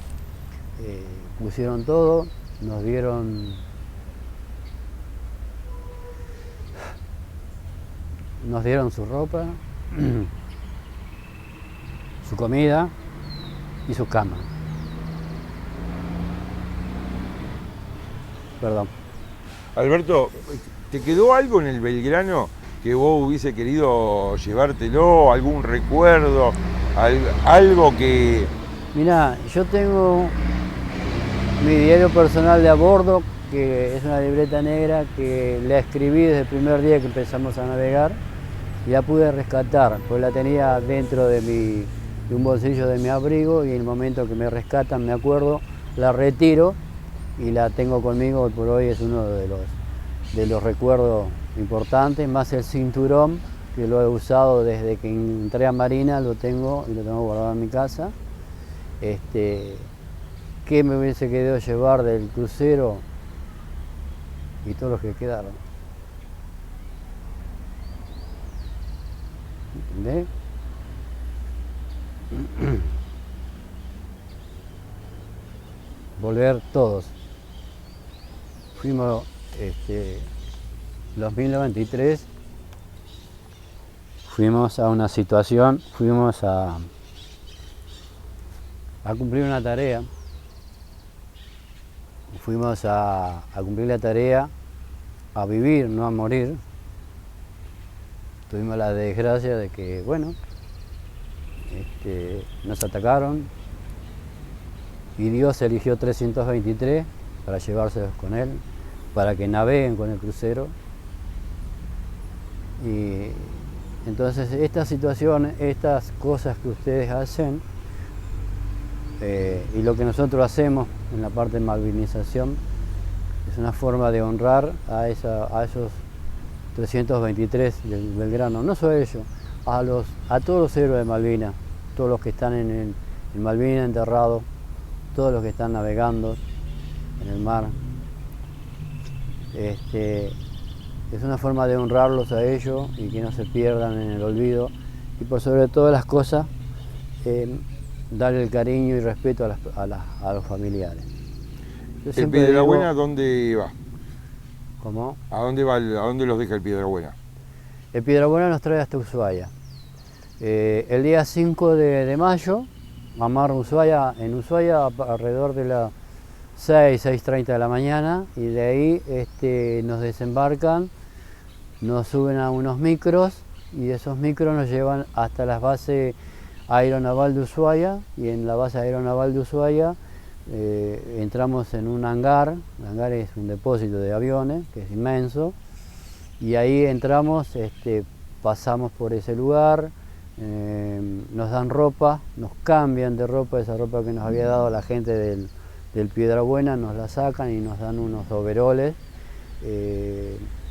pusieron todo, nos dieron su ropa, su comida y su cama. Perdón. Alberto, ¿te quedó algo en el Belgrano que vos hubiese querido llevártelo? ¿Algún recuerdo? ¿Algo que...? Mirá, yo tengo mi diario personal de a bordo, que es una libreta negra que la escribí desde el primer día que empezamos a navegar y la pude rescatar, pues la tenía dentro de un bolsillo de mi abrigo y en el momento que me rescatan, me acuerdo, la retiro y la tengo conmigo. Hoy por hoy es uno de los recuerdos importantes, más el cinturón, que lo he usado desde que entré a Marina, lo tengo guardado en mi casa. ¿Qué me hubiese querido llevar del crucero? Y todos los que quedaron. ¿Entendés? Volver todos. Fuimos, 2023, fuimos a una situación, fuimos a cumplir una tarea. Fuimos a cumplir la tarea, a vivir, no a morir. Tuvimos la desgracia de que, bueno, nos atacaron y Dios eligió 323 para llevárselos con él, para que naveguen con el crucero. Y entonces estas situaciones, estas cosas que ustedes hacen y lo que nosotros hacemos en la parte de malvinización es una forma de honrar a esos 323 del Belgrano, no solo ellos, a todos los héroes de Malvinas, todos los que están en Malvinas enterrados, todos los que están navegando en el mar. Es una forma de honrarlos a ellos y que no se pierdan en el olvido y por sobre todas las cosas darle el cariño y respeto a los familiares. ¿El Piedrabuena dónde va? ¿Cómo? ¿A dónde va? ¿A dónde los deja el Piedrabuena? El Piedrabuena nos trae hasta Ushuaia. El día 5 de mayo Mar Ushuaia, en Ushuaia alrededor de las 6:30 de la mañana, y de ahí nos desembarcan, nos suben a unos micros, y esos micros nos llevan hasta la base aeronaval de Ushuaia, y en la base aeronaval de Ushuaia entramos en un hangar. El hangar es un depósito de aviones que es inmenso, y ahí entramos, pasamos por ese lugar, nos dan ropa, nos cambian de ropa, esa ropa que nos había dado la gente del Piedrabuena, nos la sacan y nos dan unos overoles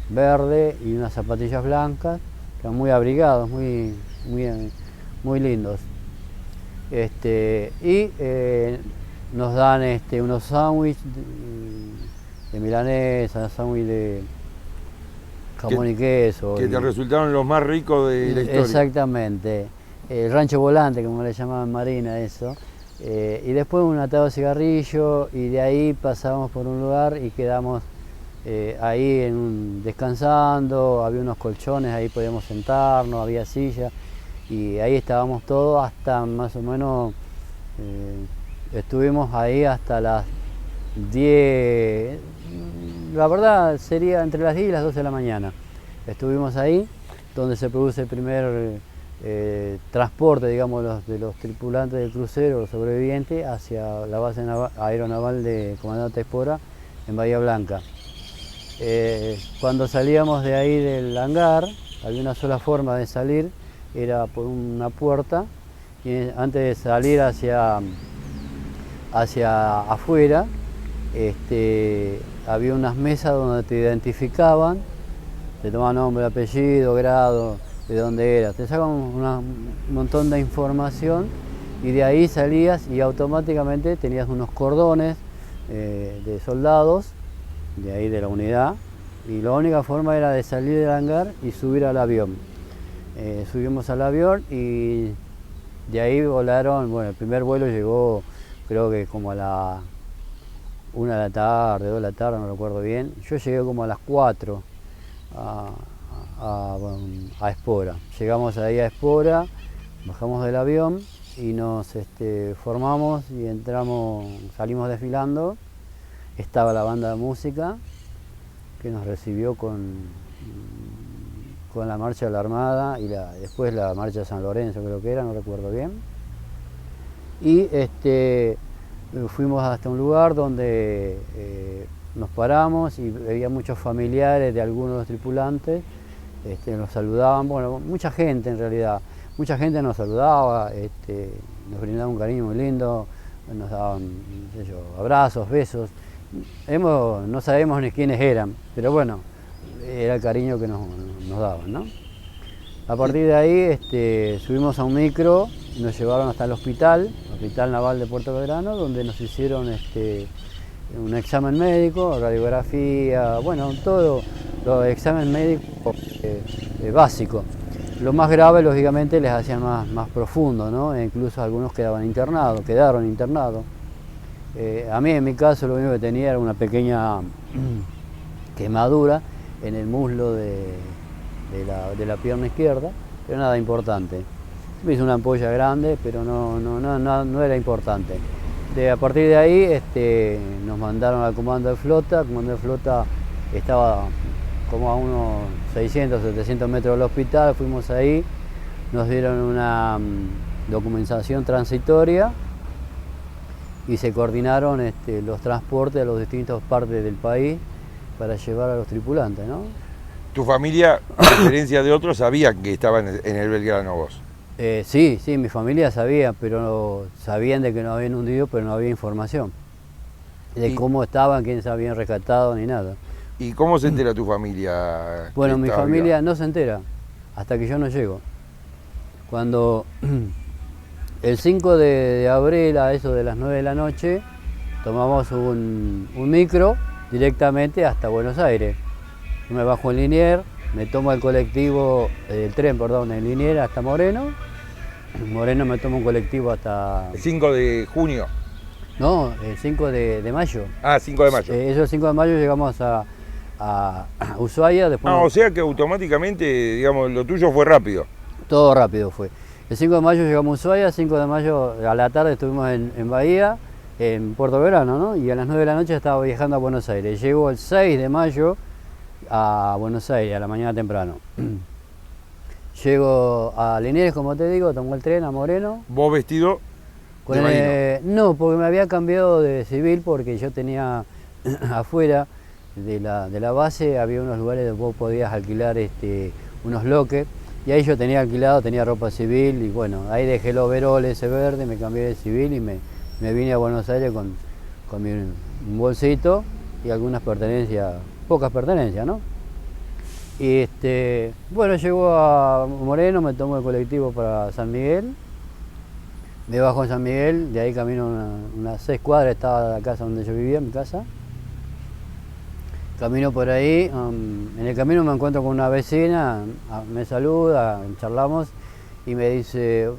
verde y unas zapatillas blancas, que son muy abrigados, muy lindos. Y nos dan unos sándwiches de milanesa, sándwich de jamón y queso. Que te resultaron los más ricos de la historia. Exactamente. El rancho volante, como le llamaban Marina, eso. Y después un atado de cigarrillo, y de ahí pasamos por un lugar y quedamos ahí descansando. Había unos colchones, ahí podíamos sentarnos, había sillas, y ahí estábamos todos hasta más o menos, estuvimos ahí hasta las 10, la verdad sería entre las 10 y las 12 de la mañana. Estuvimos ahí, donde se produce el primer transporte, digamos, de los tripulantes del crucero, los sobrevivientes, hacia la base aeronaval de Comandante Espora en Bahía Blanca. Cuando salíamos de ahí del hangar, había una sola forma de salir, era por una puerta, y antes de salir hacia afuera, había unas mesas donde te identificaban, te tomaban nombre, apellido, grado, de dónde eras, te sacaban un montón de información, y de ahí salías y automáticamente tenías unos cordones de soldados, de ahí de la unidad, y la única forma era de salir del hangar y subir al avión. Subimos al avión y de ahí volaron, bueno, el primer vuelo llegó creo que como a la 1 de la tarde, 2 de la tarde, no recuerdo bien. Yo llegué como a las 4 a Espora. Llegamos ahí a Espora, bajamos del avión y nos formamos y entramos, salimos desfilando. Estaba la banda de música que nos recibió con la marcha de la Armada y después la marcha de San Lorenzo, creo que era, no recuerdo bien. Y fuimos hasta un lugar donde nos paramos y había muchos familiares de algunos de los tripulantes, nos saludaban, bueno, mucha gente en realidad, mucha gente nos saludaba, nos brindaba un cariño muy lindo, nos daban, no sé yo, abrazos, besos. No sabemos ni quiénes eran, pero bueno, era el cariño que nos daban, ¿no? A partir de ahí subimos a un micro y nos llevaron hasta el Hospital Naval de Puerto Belgrano, donde nos hicieron un examen médico, radiografía, bueno, todo los examen médico básico. Lo más grave, lógicamente, les hacían más profundo, ¿no? E incluso algunos quedaron internados. A mí, en mi caso, lo único que tenía era una pequeña quemadura en el muslo de la pierna izquierda, pero nada importante. Me hizo una ampolla grande, pero no era importante. A partir de ahí nos mandaron al comando de flota. El comando de flota estaba como a unos 600, 700 metros del hospital. Fuimos ahí, nos dieron una documentación transitoria y se coordinaron los transportes a las distintas partes del país para llevar a los tripulantes, ¿no? ¿Tu familia, a diferencia de otros, sabían que estaban en el Belgrano vos? Sí, mi familia sabía, pero sabían de que nos habían hundido, pero no había información de cómo estaban, quién se habían rescatado, ni nada. ¿Y cómo se entera tu familia? Bueno, mi familia no se entera hasta que yo no llego. Cuando el 5 de abril, a eso de las 9 de la noche, tomamos un micro directamente hasta Buenos Aires. Yo me bajo en Liniers, me tomo el tren en Liniers hasta Moreno. Moreno me tomo un colectivo hasta... ¿El 5 de junio? No, el 5 de mayo. Ah, 5 de mayo. Eso el 5 de mayo llegamos a Ushuaia. Después o sea que automáticamente, digamos, lo tuyo fue rápido. Todo rápido fue. El 5 de mayo llegamos a Ushuaia, 5 de mayo a la tarde estuvimos en Bahía, en Puerto Belgrano, ¿no? Y a las 9 de la noche estaba viajando a Buenos Aires. Llego el 6 de mayo a Buenos Aires, a la mañana temprano. Llego a Liniers, como te digo, tomo el tren a Moreno. ¿Vos vestido de marino? No, porque me había cambiado de civil porque yo tenía afuera de la base, había unos lugares donde vos podías alquilar unos loques. Y ahí yo tenía alquilado, tenía ropa civil y bueno, ahí dejé el overol ese verde, me cambié de civil y me vine a Buenos Aires con un bolsito y algunas pertenencias, pocas pertenencias, ¿no? Y bueno, llego a Moreno, me tomo el colectivo para San Miguel, me bajo en San Miguel, de ahí camino unas 6 cuadras, estaba la casa donde yo vivía, mi casa. Camino por ahí, en el camino me encuentro con una vecina, me saluda, charlamos y me dice,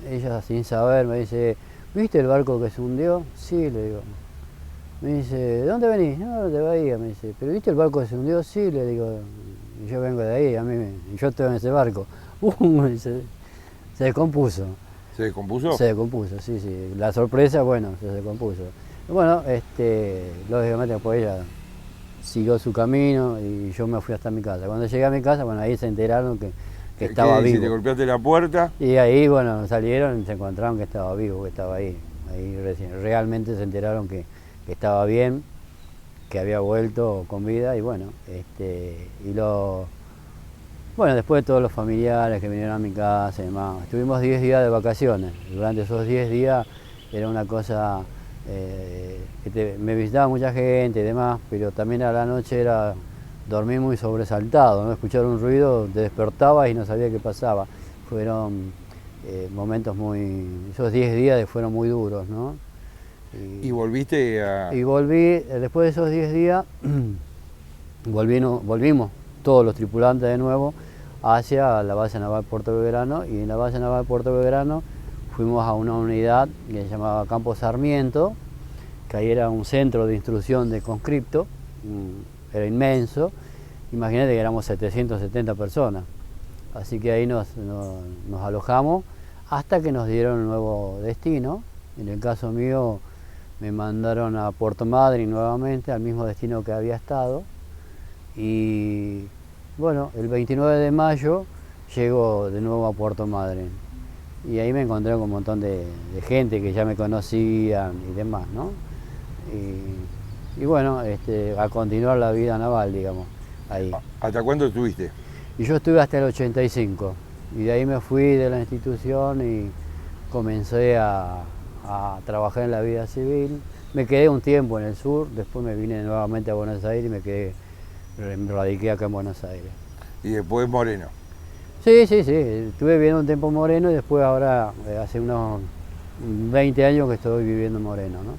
ella sin saber, me dice, ¿viste el barco que se hundió? Sí, le digo. Me dice, ¿de dónde venís? No, de Bahía, me dice, ¿pero viste el barco que se hundió? Sí, le digo, y yo vengo de ahí, yo estoy en ese barco. Se descompuso. ¿Se descompuso? Se descompuso, sí. La sorpresa, bueno, se descompuso. Bueno, lógicamente después ella siguió su camino y yo me fui hasta mi casa. Cuando llegué a mi casa, bueno, ahí se enteraron que estaba vivo. Si te golpeaste la puerta. Y ahí, bueno, salieron y se encontraron que estaba vivo, que estaba ahí. Ahí recién. Realmente se enteraron que estaba bien, que había vuelto con vida y bueno, bueno, después todos los familiares que vinieron a mi casa y demás. Estuvimos 10 días de vacaciones. Durante esos 10 días era una cosa me visitaba mucha gente y demás, pero también a la noche dormí muy sobresaltado, ¿no? Escuchar un ruido, te despertabas y no sabía qué pasaba. Fueron momentos esos 10 días fueron muy duros, ¿no? ¿Y volviste a...? Y volví, después de esos 10 días, volvimos todos los tripulantes de nuevo hacia la base naval Puerto Belgrano, y en la base naval Puerto Belgrano fuimos a una unidad que se llamaba Campo Sarmiento, que ahí era un centro de instrucción de conscripto, era inmenso, imagínate que éramos 770 personas, así que ahí nos alojamos hasta que nos dieron un nuevo destino. En el caso mío me mandaron a Puerto Madryn nuevamente, al mismo destino que había estado, y bueno, el 29 de mayo llego de nuevo a Puerto Madryn. Y ahí me encontré con un montón de gente que ya me conocían y demás, ¿no? Y bueno, a continuar la vida naval, digamos, ahí. ¿Hasta cuándo estuviste? Y yo estuve hasta el 85, y de ahí me fui de la institución y comencé a trabajar en la vida civil. Me quedé un tiempo en el sur, después me vine nuevamente a Buenos Aires y me radiqué acá en Buenos Aires. ¿Y después Moreno? Sí, estuve viviendo un tiempo en Moreno y después ahora, hace unos 20 años que estoy viviendo en Moreno, ¿no?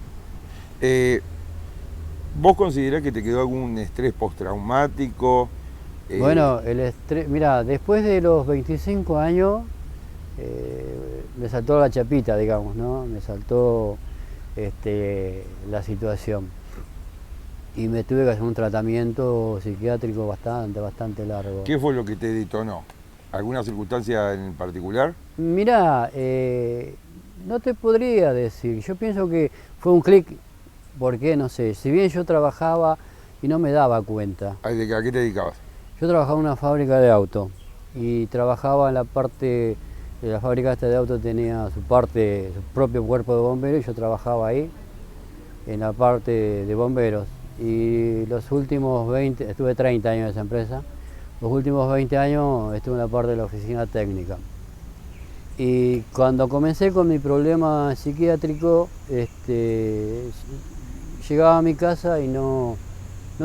¿Vos considerás que te quedó algún estrés postraumático? Bueno, el estrés, mira, después de los 25 años me saltó la chapita, digamos, ¿no? Me saltó la situación. Y me tuve que hacer un tratamiento psiquiátrico bastante largo. ¿Qué fue lo que te detonó? ¿Alguna circunstancia en particular? Mirá, no te podría decir. Yo pienso que fue un clic, porque no sé, si bien yo trabajaba y no me daba cuenta. ¿A qué te dedicabas? Yo trabajaba en una fábrica de auto y trabajaba en la parte, la fábrica esta de auto tenía su propio cuerpo de bomberos, y yo trabajaba ahí en la parte de bomberos. Y los últimos 20, estuve 30 años en esa empresa, los últimos 20 años estuve en la parte de la oficina técnica. Y cuando comencé con mi problema psiquiátrico, llegaba a mi casa y no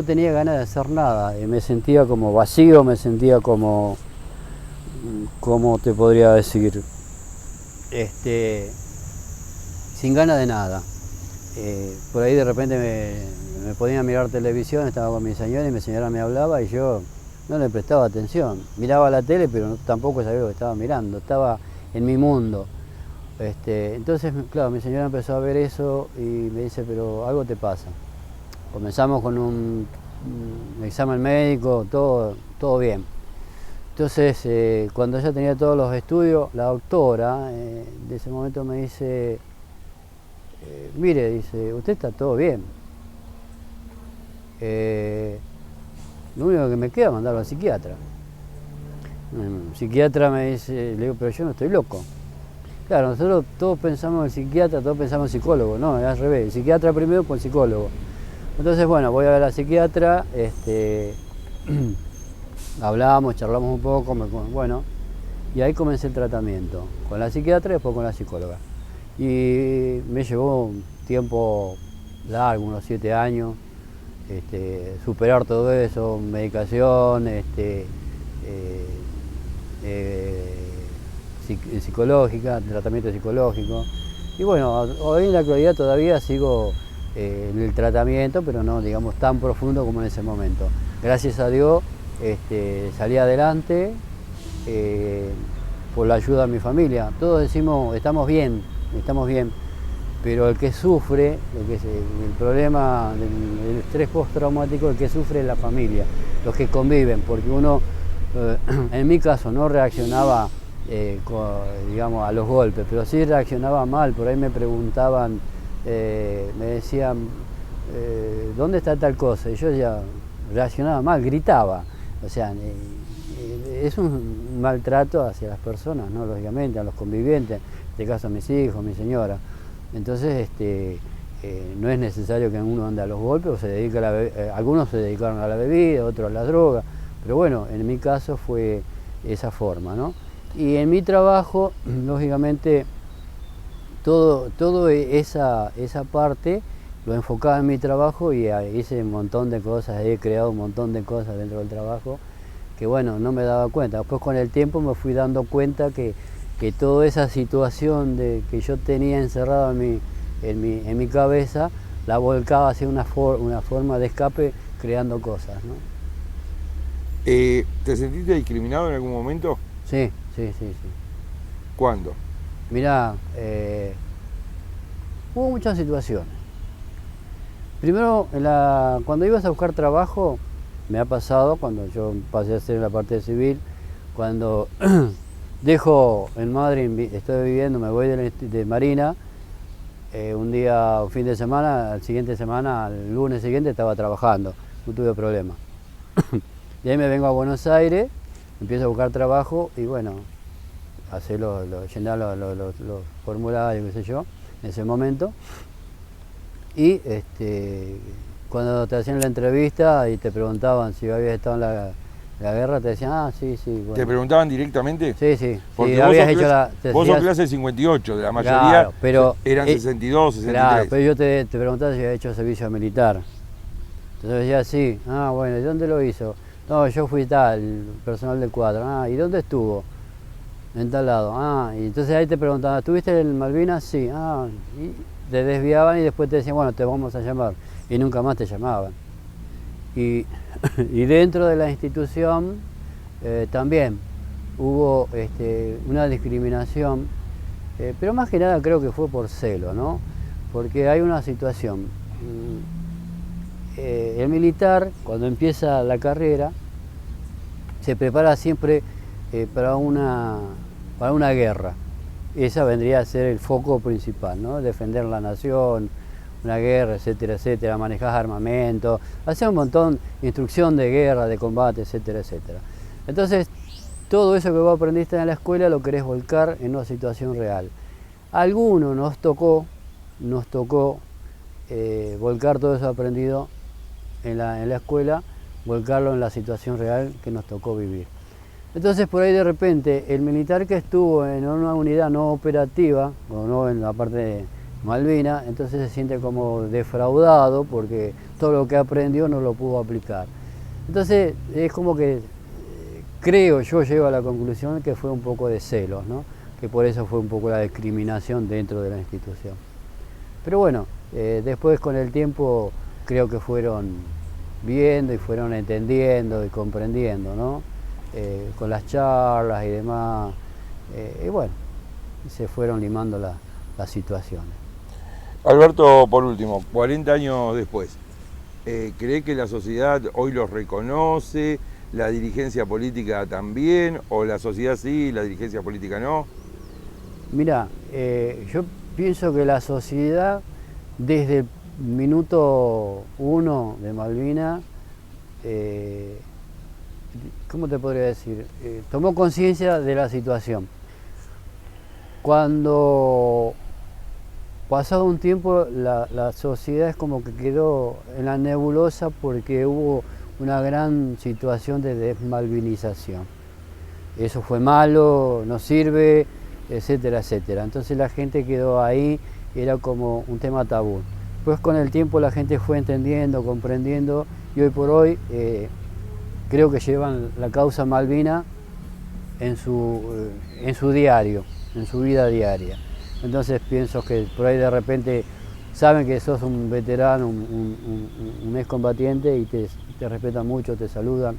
tenía ganas de hacer nada, me sentía como vacío, me sentía como, ¿cómo te podría decir? Sin ganas de nada. Por ahí de repente me ponía a mirar televisión, estaba con mi señora y mi señora me hablaba y yo no le prestaba atención. Miraba la tele, pero tampoco sabía lo que estaba mirando, estaba en mi mundo. Entonces, claro, mi señora empezó a ver eso y me dice, pero algo te pasa. Comenzamos con un examen médico, todo bien. Entonces, cuando ya tenía todos los estudios, la doctora de ese momento me dice, mire, dice, usted está todo bien. Lo único que me queda es mandarlo al psiquiatra. El psiquiatra me dice, le digo, pero yo no estoy loco. Claro, nosotros todos pensamos en el psiquiatra, todos pensamos en psicólogo, no, es al revés, el psiquiatra primero con el psicólogo. Entonces, bueno, voy a ver a la psiquiatra, hablamos, charlamos un poco, bueno, y ahí comencé el tratamiento, con la psiquiatra y después con la psicóloga. Y me llevó un tiempo largo, unos 7 años, superar todo eso, medicación, psicológica, tratamiento psicológico. Y bueno, hoy en la actualidad todavía sigo en el tratamiento, pero no, digamos, tan profundo como en ese momento. Gracias a Dios salí adelante por la ayuda de mi familia. Todos decimos, estamos bien, pero el que sufre, el problema del estrés postraumático, el que sufre es la familia, los que conviven, porque uno, en mi caso, no reaccionaba digamos, a los golpes, pero sí reaccionaba mal. Por ahí me preguntaban, me decían, ¿dónde está tal cosa? Y yo ya reaccionaba mal, gritaba. O sea, es un maltrato hacia las personas, ¿no? Lógicamente, a los convivientes, en este caso a mis hijos, mi señora. Entonces, no es necesario que uno ande a los golpes, o se dedique a algunos se dedicaron a la bebida, otros a la droga, pero bueno, en mi caso fue esa forma, ¿no? Y en mi trabajo, lógicamente, todo esa parte lo enfocaba en mi trabajo y hice un montón de cosas, he creado un montón de cosas dentro del trabajo que, bueno, no me daba cuenta. Después, con el tiempo, me fui dando cuenta que toda esa situación que yo tenía encerrada en mi cabeza, la volcaba hacia una forma de escape, creando cosas, ¿no? ¿Te sentiste discriminado en algún momento? Sí. ¿Cuándo? Mirá, hubo muchas situaciones. Primero, cuando ibas a buscar trabajo, me ha pasado, cuando yo pasé a hacer la parte civil, cuando dejo en Madrid, estoy viviendo, me voy de Marina, un día, un fin de semana, al lunes siguiente estaba trabajando, no tuve problema. Y ahí me vengo a Buenos Aires, empiezo a buscar trabajo y bueno, llenar los formularios, qué sé yo, en ese momento. Y cuando te hacían la entrevista y te preguntaban si habías estado en la guerra, te decían, sí, bueno. ¿Te preguntaban directamente? Sí. Porque Sí, vos sos clase 58, de la mayoría claro, pero, eran 62, 63. Claro, pero yo te preguntaba si había hecho servicio militar. Entonces decía, sí, bueno, ¿y dónde lo hizo? No, yo fui tal, personal del cuadro. ¿Y dónde estuvo? En tal lado. Y entonces ahí te preguntaban, ¿estuviste en Malvinas? Sí. Y te desviaban y después te decían, bueno, te vamos a llamar. Y nunca más te llamaban. Y dentro de la institución también hubo una discriminación, pero más que nada creo que fue por celo, ¿no? Porque hay una situación. El militar, cuando empieza la carrera, se prepara siempre para una guerra. Esa vendría a ser el foco principal, ¿no? Defender la nación, una guerra, etcétera, manejar armamento, hacer un montón de instrucción de guerra, de combate, etcétera. Entonces, todo eso que vos aprendiste en la escuela lo querés volcar en una situación real. A algunos nos tocó volcar todo eso aprendido en la escuela, volcarlo en la situación real que nos tocó vivir. Entonces, por ahí de repente, el militar que estuvo en una unidad no operativa, o no en la parte de Malvinas, entonces se siente como defraudado porque todo lo que aprendió no lo pudo aplicar. Entonces, es como que yo llego a la conclusión que fue un poco de celos, ¿no? Que por eso fue un poco la discriminación dentro de la institución. Pero bueno, después con el tiempo creo que fueron viendo y fueron entendiendo y comprendiendo, ¿no? Con las charlas y demás, y bueno, se fueron limando las situaciones. Alberto, por último, 40 años después, ¿cree que la sociedad hoy los reconoce? ¿La dirigencia política también? ¿O la sociedad sí y la dirigencia política no? Mira, yo pienso que la sociedad, desde el minuto 1 de Malvinas, ¿cómo te podría decir? Tomó conciencia de la situación. Cuando pasado un tiempo, la sociedad es como que quedó en la nebulosa porque hubo una gran situación de desmalvinización. Eso fue malo, no sirve, etcétera, etcétera. Entonces la gente quedó ahí, era como un tema tabú. Pues con el tiempo la gente fue entendiendo, comprendiendo, y hoy por hoy creo que llevan la causa Malvina en su diario, en su vida diaria. Entonces pienso que por ahí de repente saben que sos un veterano, un excombatiente, y te respetan mucho, te saludan.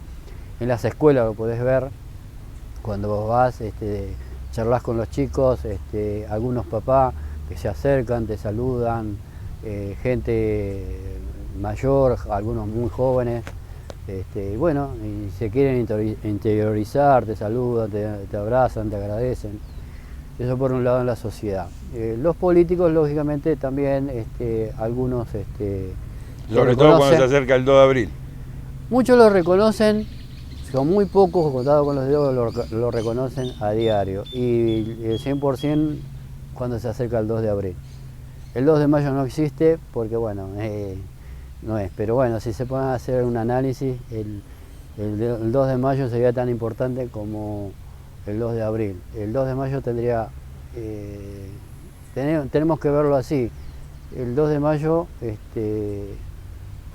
En las escuelas lo podés ver, cuando vos vas, charlas con los chicos, algunos papás que se acercan, te saludan, gente mayor, algunos muy jóvenes, bueno, y se quieren interiorizar, te saludan, te abrazan, te agradecen. Eso por un lado en la sociedad. Los políticos, lógicamente, también algunos sobre todo cuando se acerca el 2 de abril. Muchos lo reconocen, son muy pocos, contados con los dedos, lo reconocen a diario. Y el 100% cuando se acerca el 2 de abril. El 2 de mayo no existe porque, bueno, no es. Pero bueno, si se puede hacer un análisis, el 2 de mayo sería tan importante como el 2 de abril. El 2 de mayo tendría, tenemos que verlo así. El 2 de mayo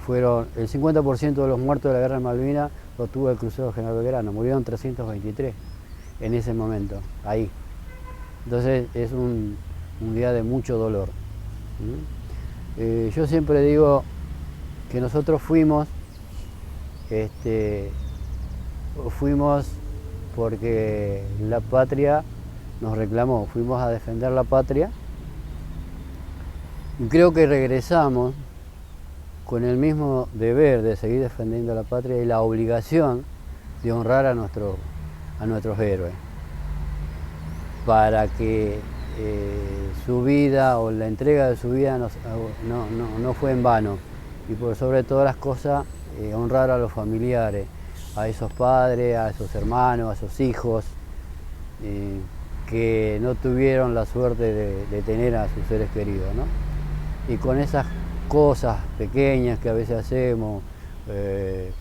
fueron el 50% de los muertos de la guerra de Malvinas lo tuvo el crucero General Belgrano, murieron 323 en ese momento, ahí. Entonces es un día de mucho dolor. Yo siempre digo que nosotros fuimos porque la patria nos reclamó, fuimos a defender la patria, y creo que regresamos con el mismo deber de seguir defendiendo la patria y la obligación de honrar a nuestros héroes, para que su vida o la entrega de su vida no fue en vano, y por sobre todas las cosas honrar a los familiares, a esos padres, a esos hermanos, a esos hijos que no tuvieron la suerte de tener a sus seres queridos, ¿no? Y con esas cosas pequeñas que a veces hacemos,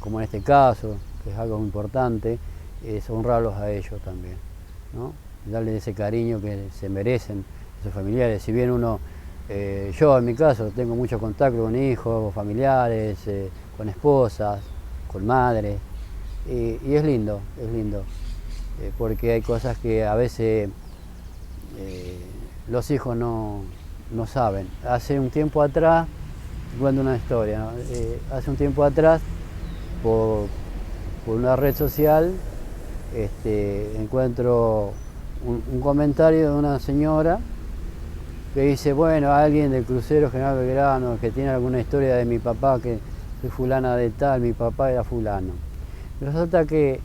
como en este caso, que es algo importante, es honrarlos a ellos también, ¿no? Darles ese cariño que se merecen esos familiares. Si bien yo en mi caso tengo mucho contacto con hijos, familiares, con esposas, con madres, y es lindo, porque hay cosas que a veces los hijos no saben. Hace un tiempo atrás, cuento una historia, ¿no? Hace un tiempo atrás, por una red social, encuentro un comentario de una señora que dice, bueno, alguien del crucero General Belgrano que tiene alguna historia de mi papá, que soy fulana de tal, mi papá era fulano. Resulta que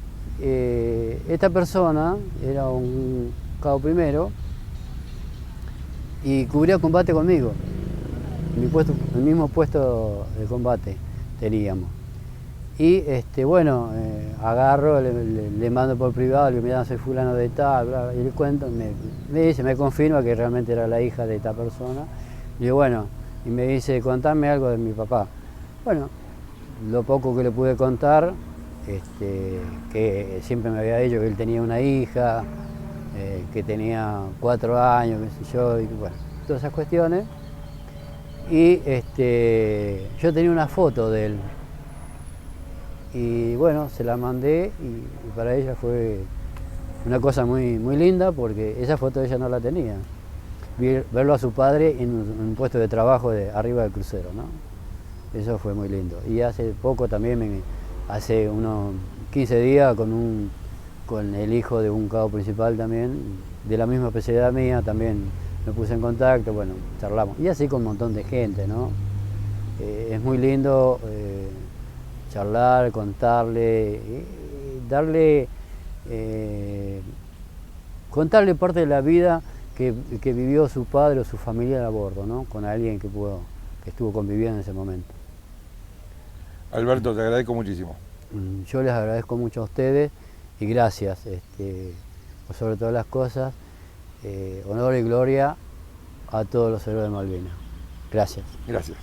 esta persona era un cabo primero y cubría combate conmigo. El mismo puesto de combate teníamos. Y bueno, agarro, le mando por privado, le digo, mira, soy fulano de tal, bla, bla, y le cuento, me confirma que realmente era la hija de esta persona. Y digo, bueno, y me dice, contame algo de mi papá. Bueno, lo poco que le pude contar, que siempre me había dicho que él tenía una hija, que tenía 4 años, qué sé yo, y bueno, todas esas cuestiones. Y yo tenía una foto de él. Y bueno, se la mandé y para ella fue una cosa muy, muy linda, porque esa foto ella no la tenía. Verlo a su padre en un puesto de trabajo arriba del crucero, ¿no? Eso fue muy lindo. Y hace poco también, hace unos 15 días, con el hijo de un cabo principal también, de la misma especialidad mía, también me puse en contacto, bueno, charlamos. Y así con un montón de gente, ¿no? Es muy lindo charlar, contarle, contarle parte de la vida que vivió su padre o su familia a bordo, ¿no? Con alguien que estuvo conviviendo en ese momento. Alberto, te agradezco muchísimo. Yo les agradezco mucho a ustedes y gracias, por sobre todas las cosas, honor y gloria a todos los héroes de Malvinas. Gracias. Gracias.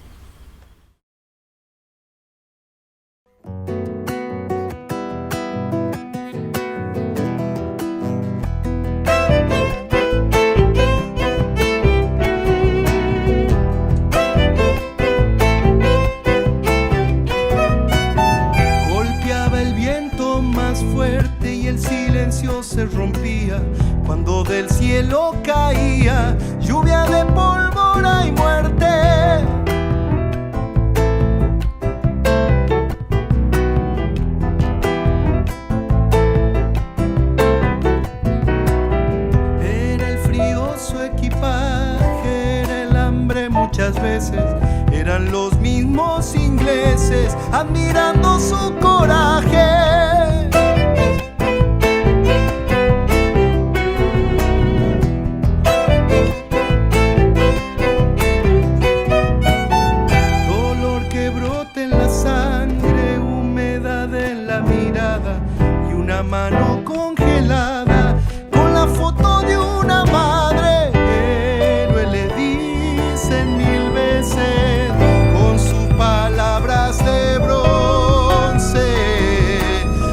Se rompía cuando del cielo caía lluvia de pólvora y muerte. Era el frío su equipaje, era el hambre muchas veces, eran los mismos ingleses admirando su coraje. Mano congelada con la foto de una madre, héroe le dicen 1000 veces con sus palabras de bronce.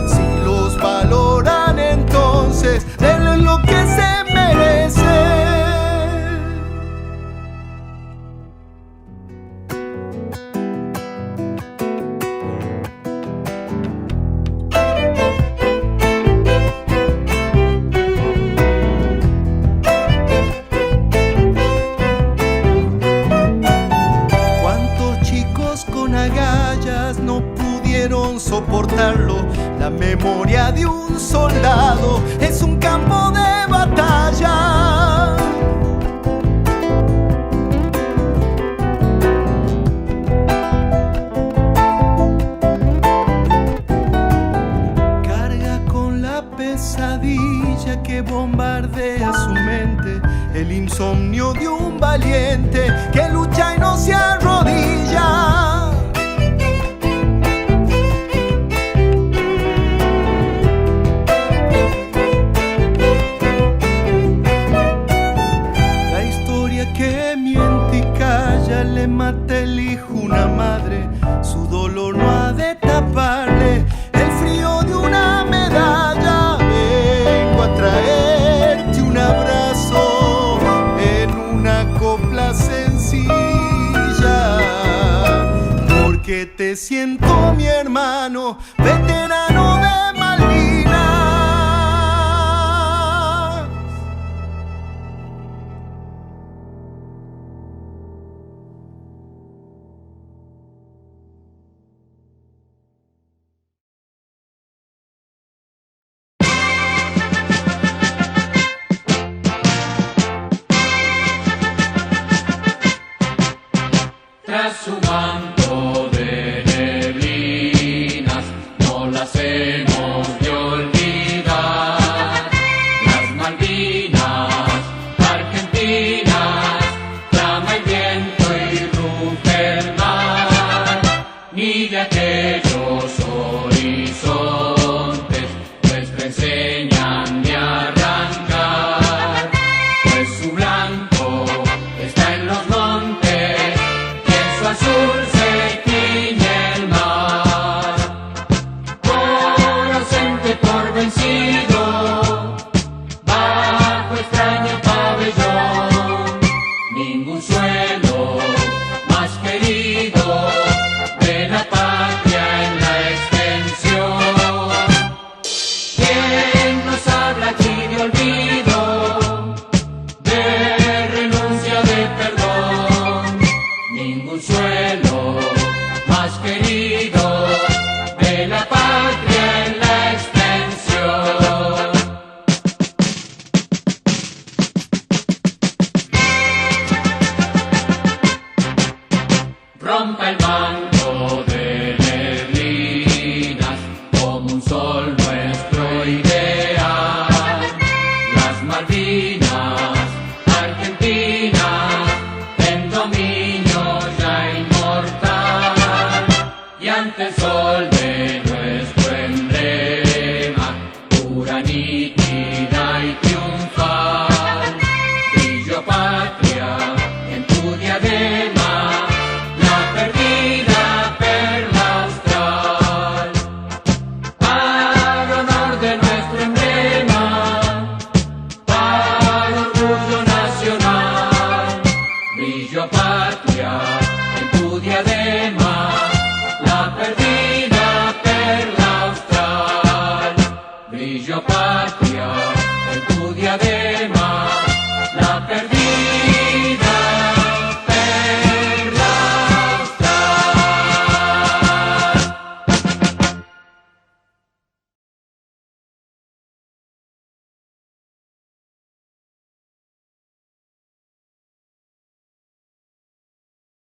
Si los valoran entonces, denle lo que se merece. Soportarlo, la memoria de un soldado es un campo de batalla. Carga con la pesadilla que bombardea su mente, el insomnio de un valiente que lucha y no se arrodilla. Le mata el hijo una madre, su dolor no ha de taparle el frío de una medalla. Vengo a traerte un abrazo en una copla sencilla, porque te siento mi hermano. Vete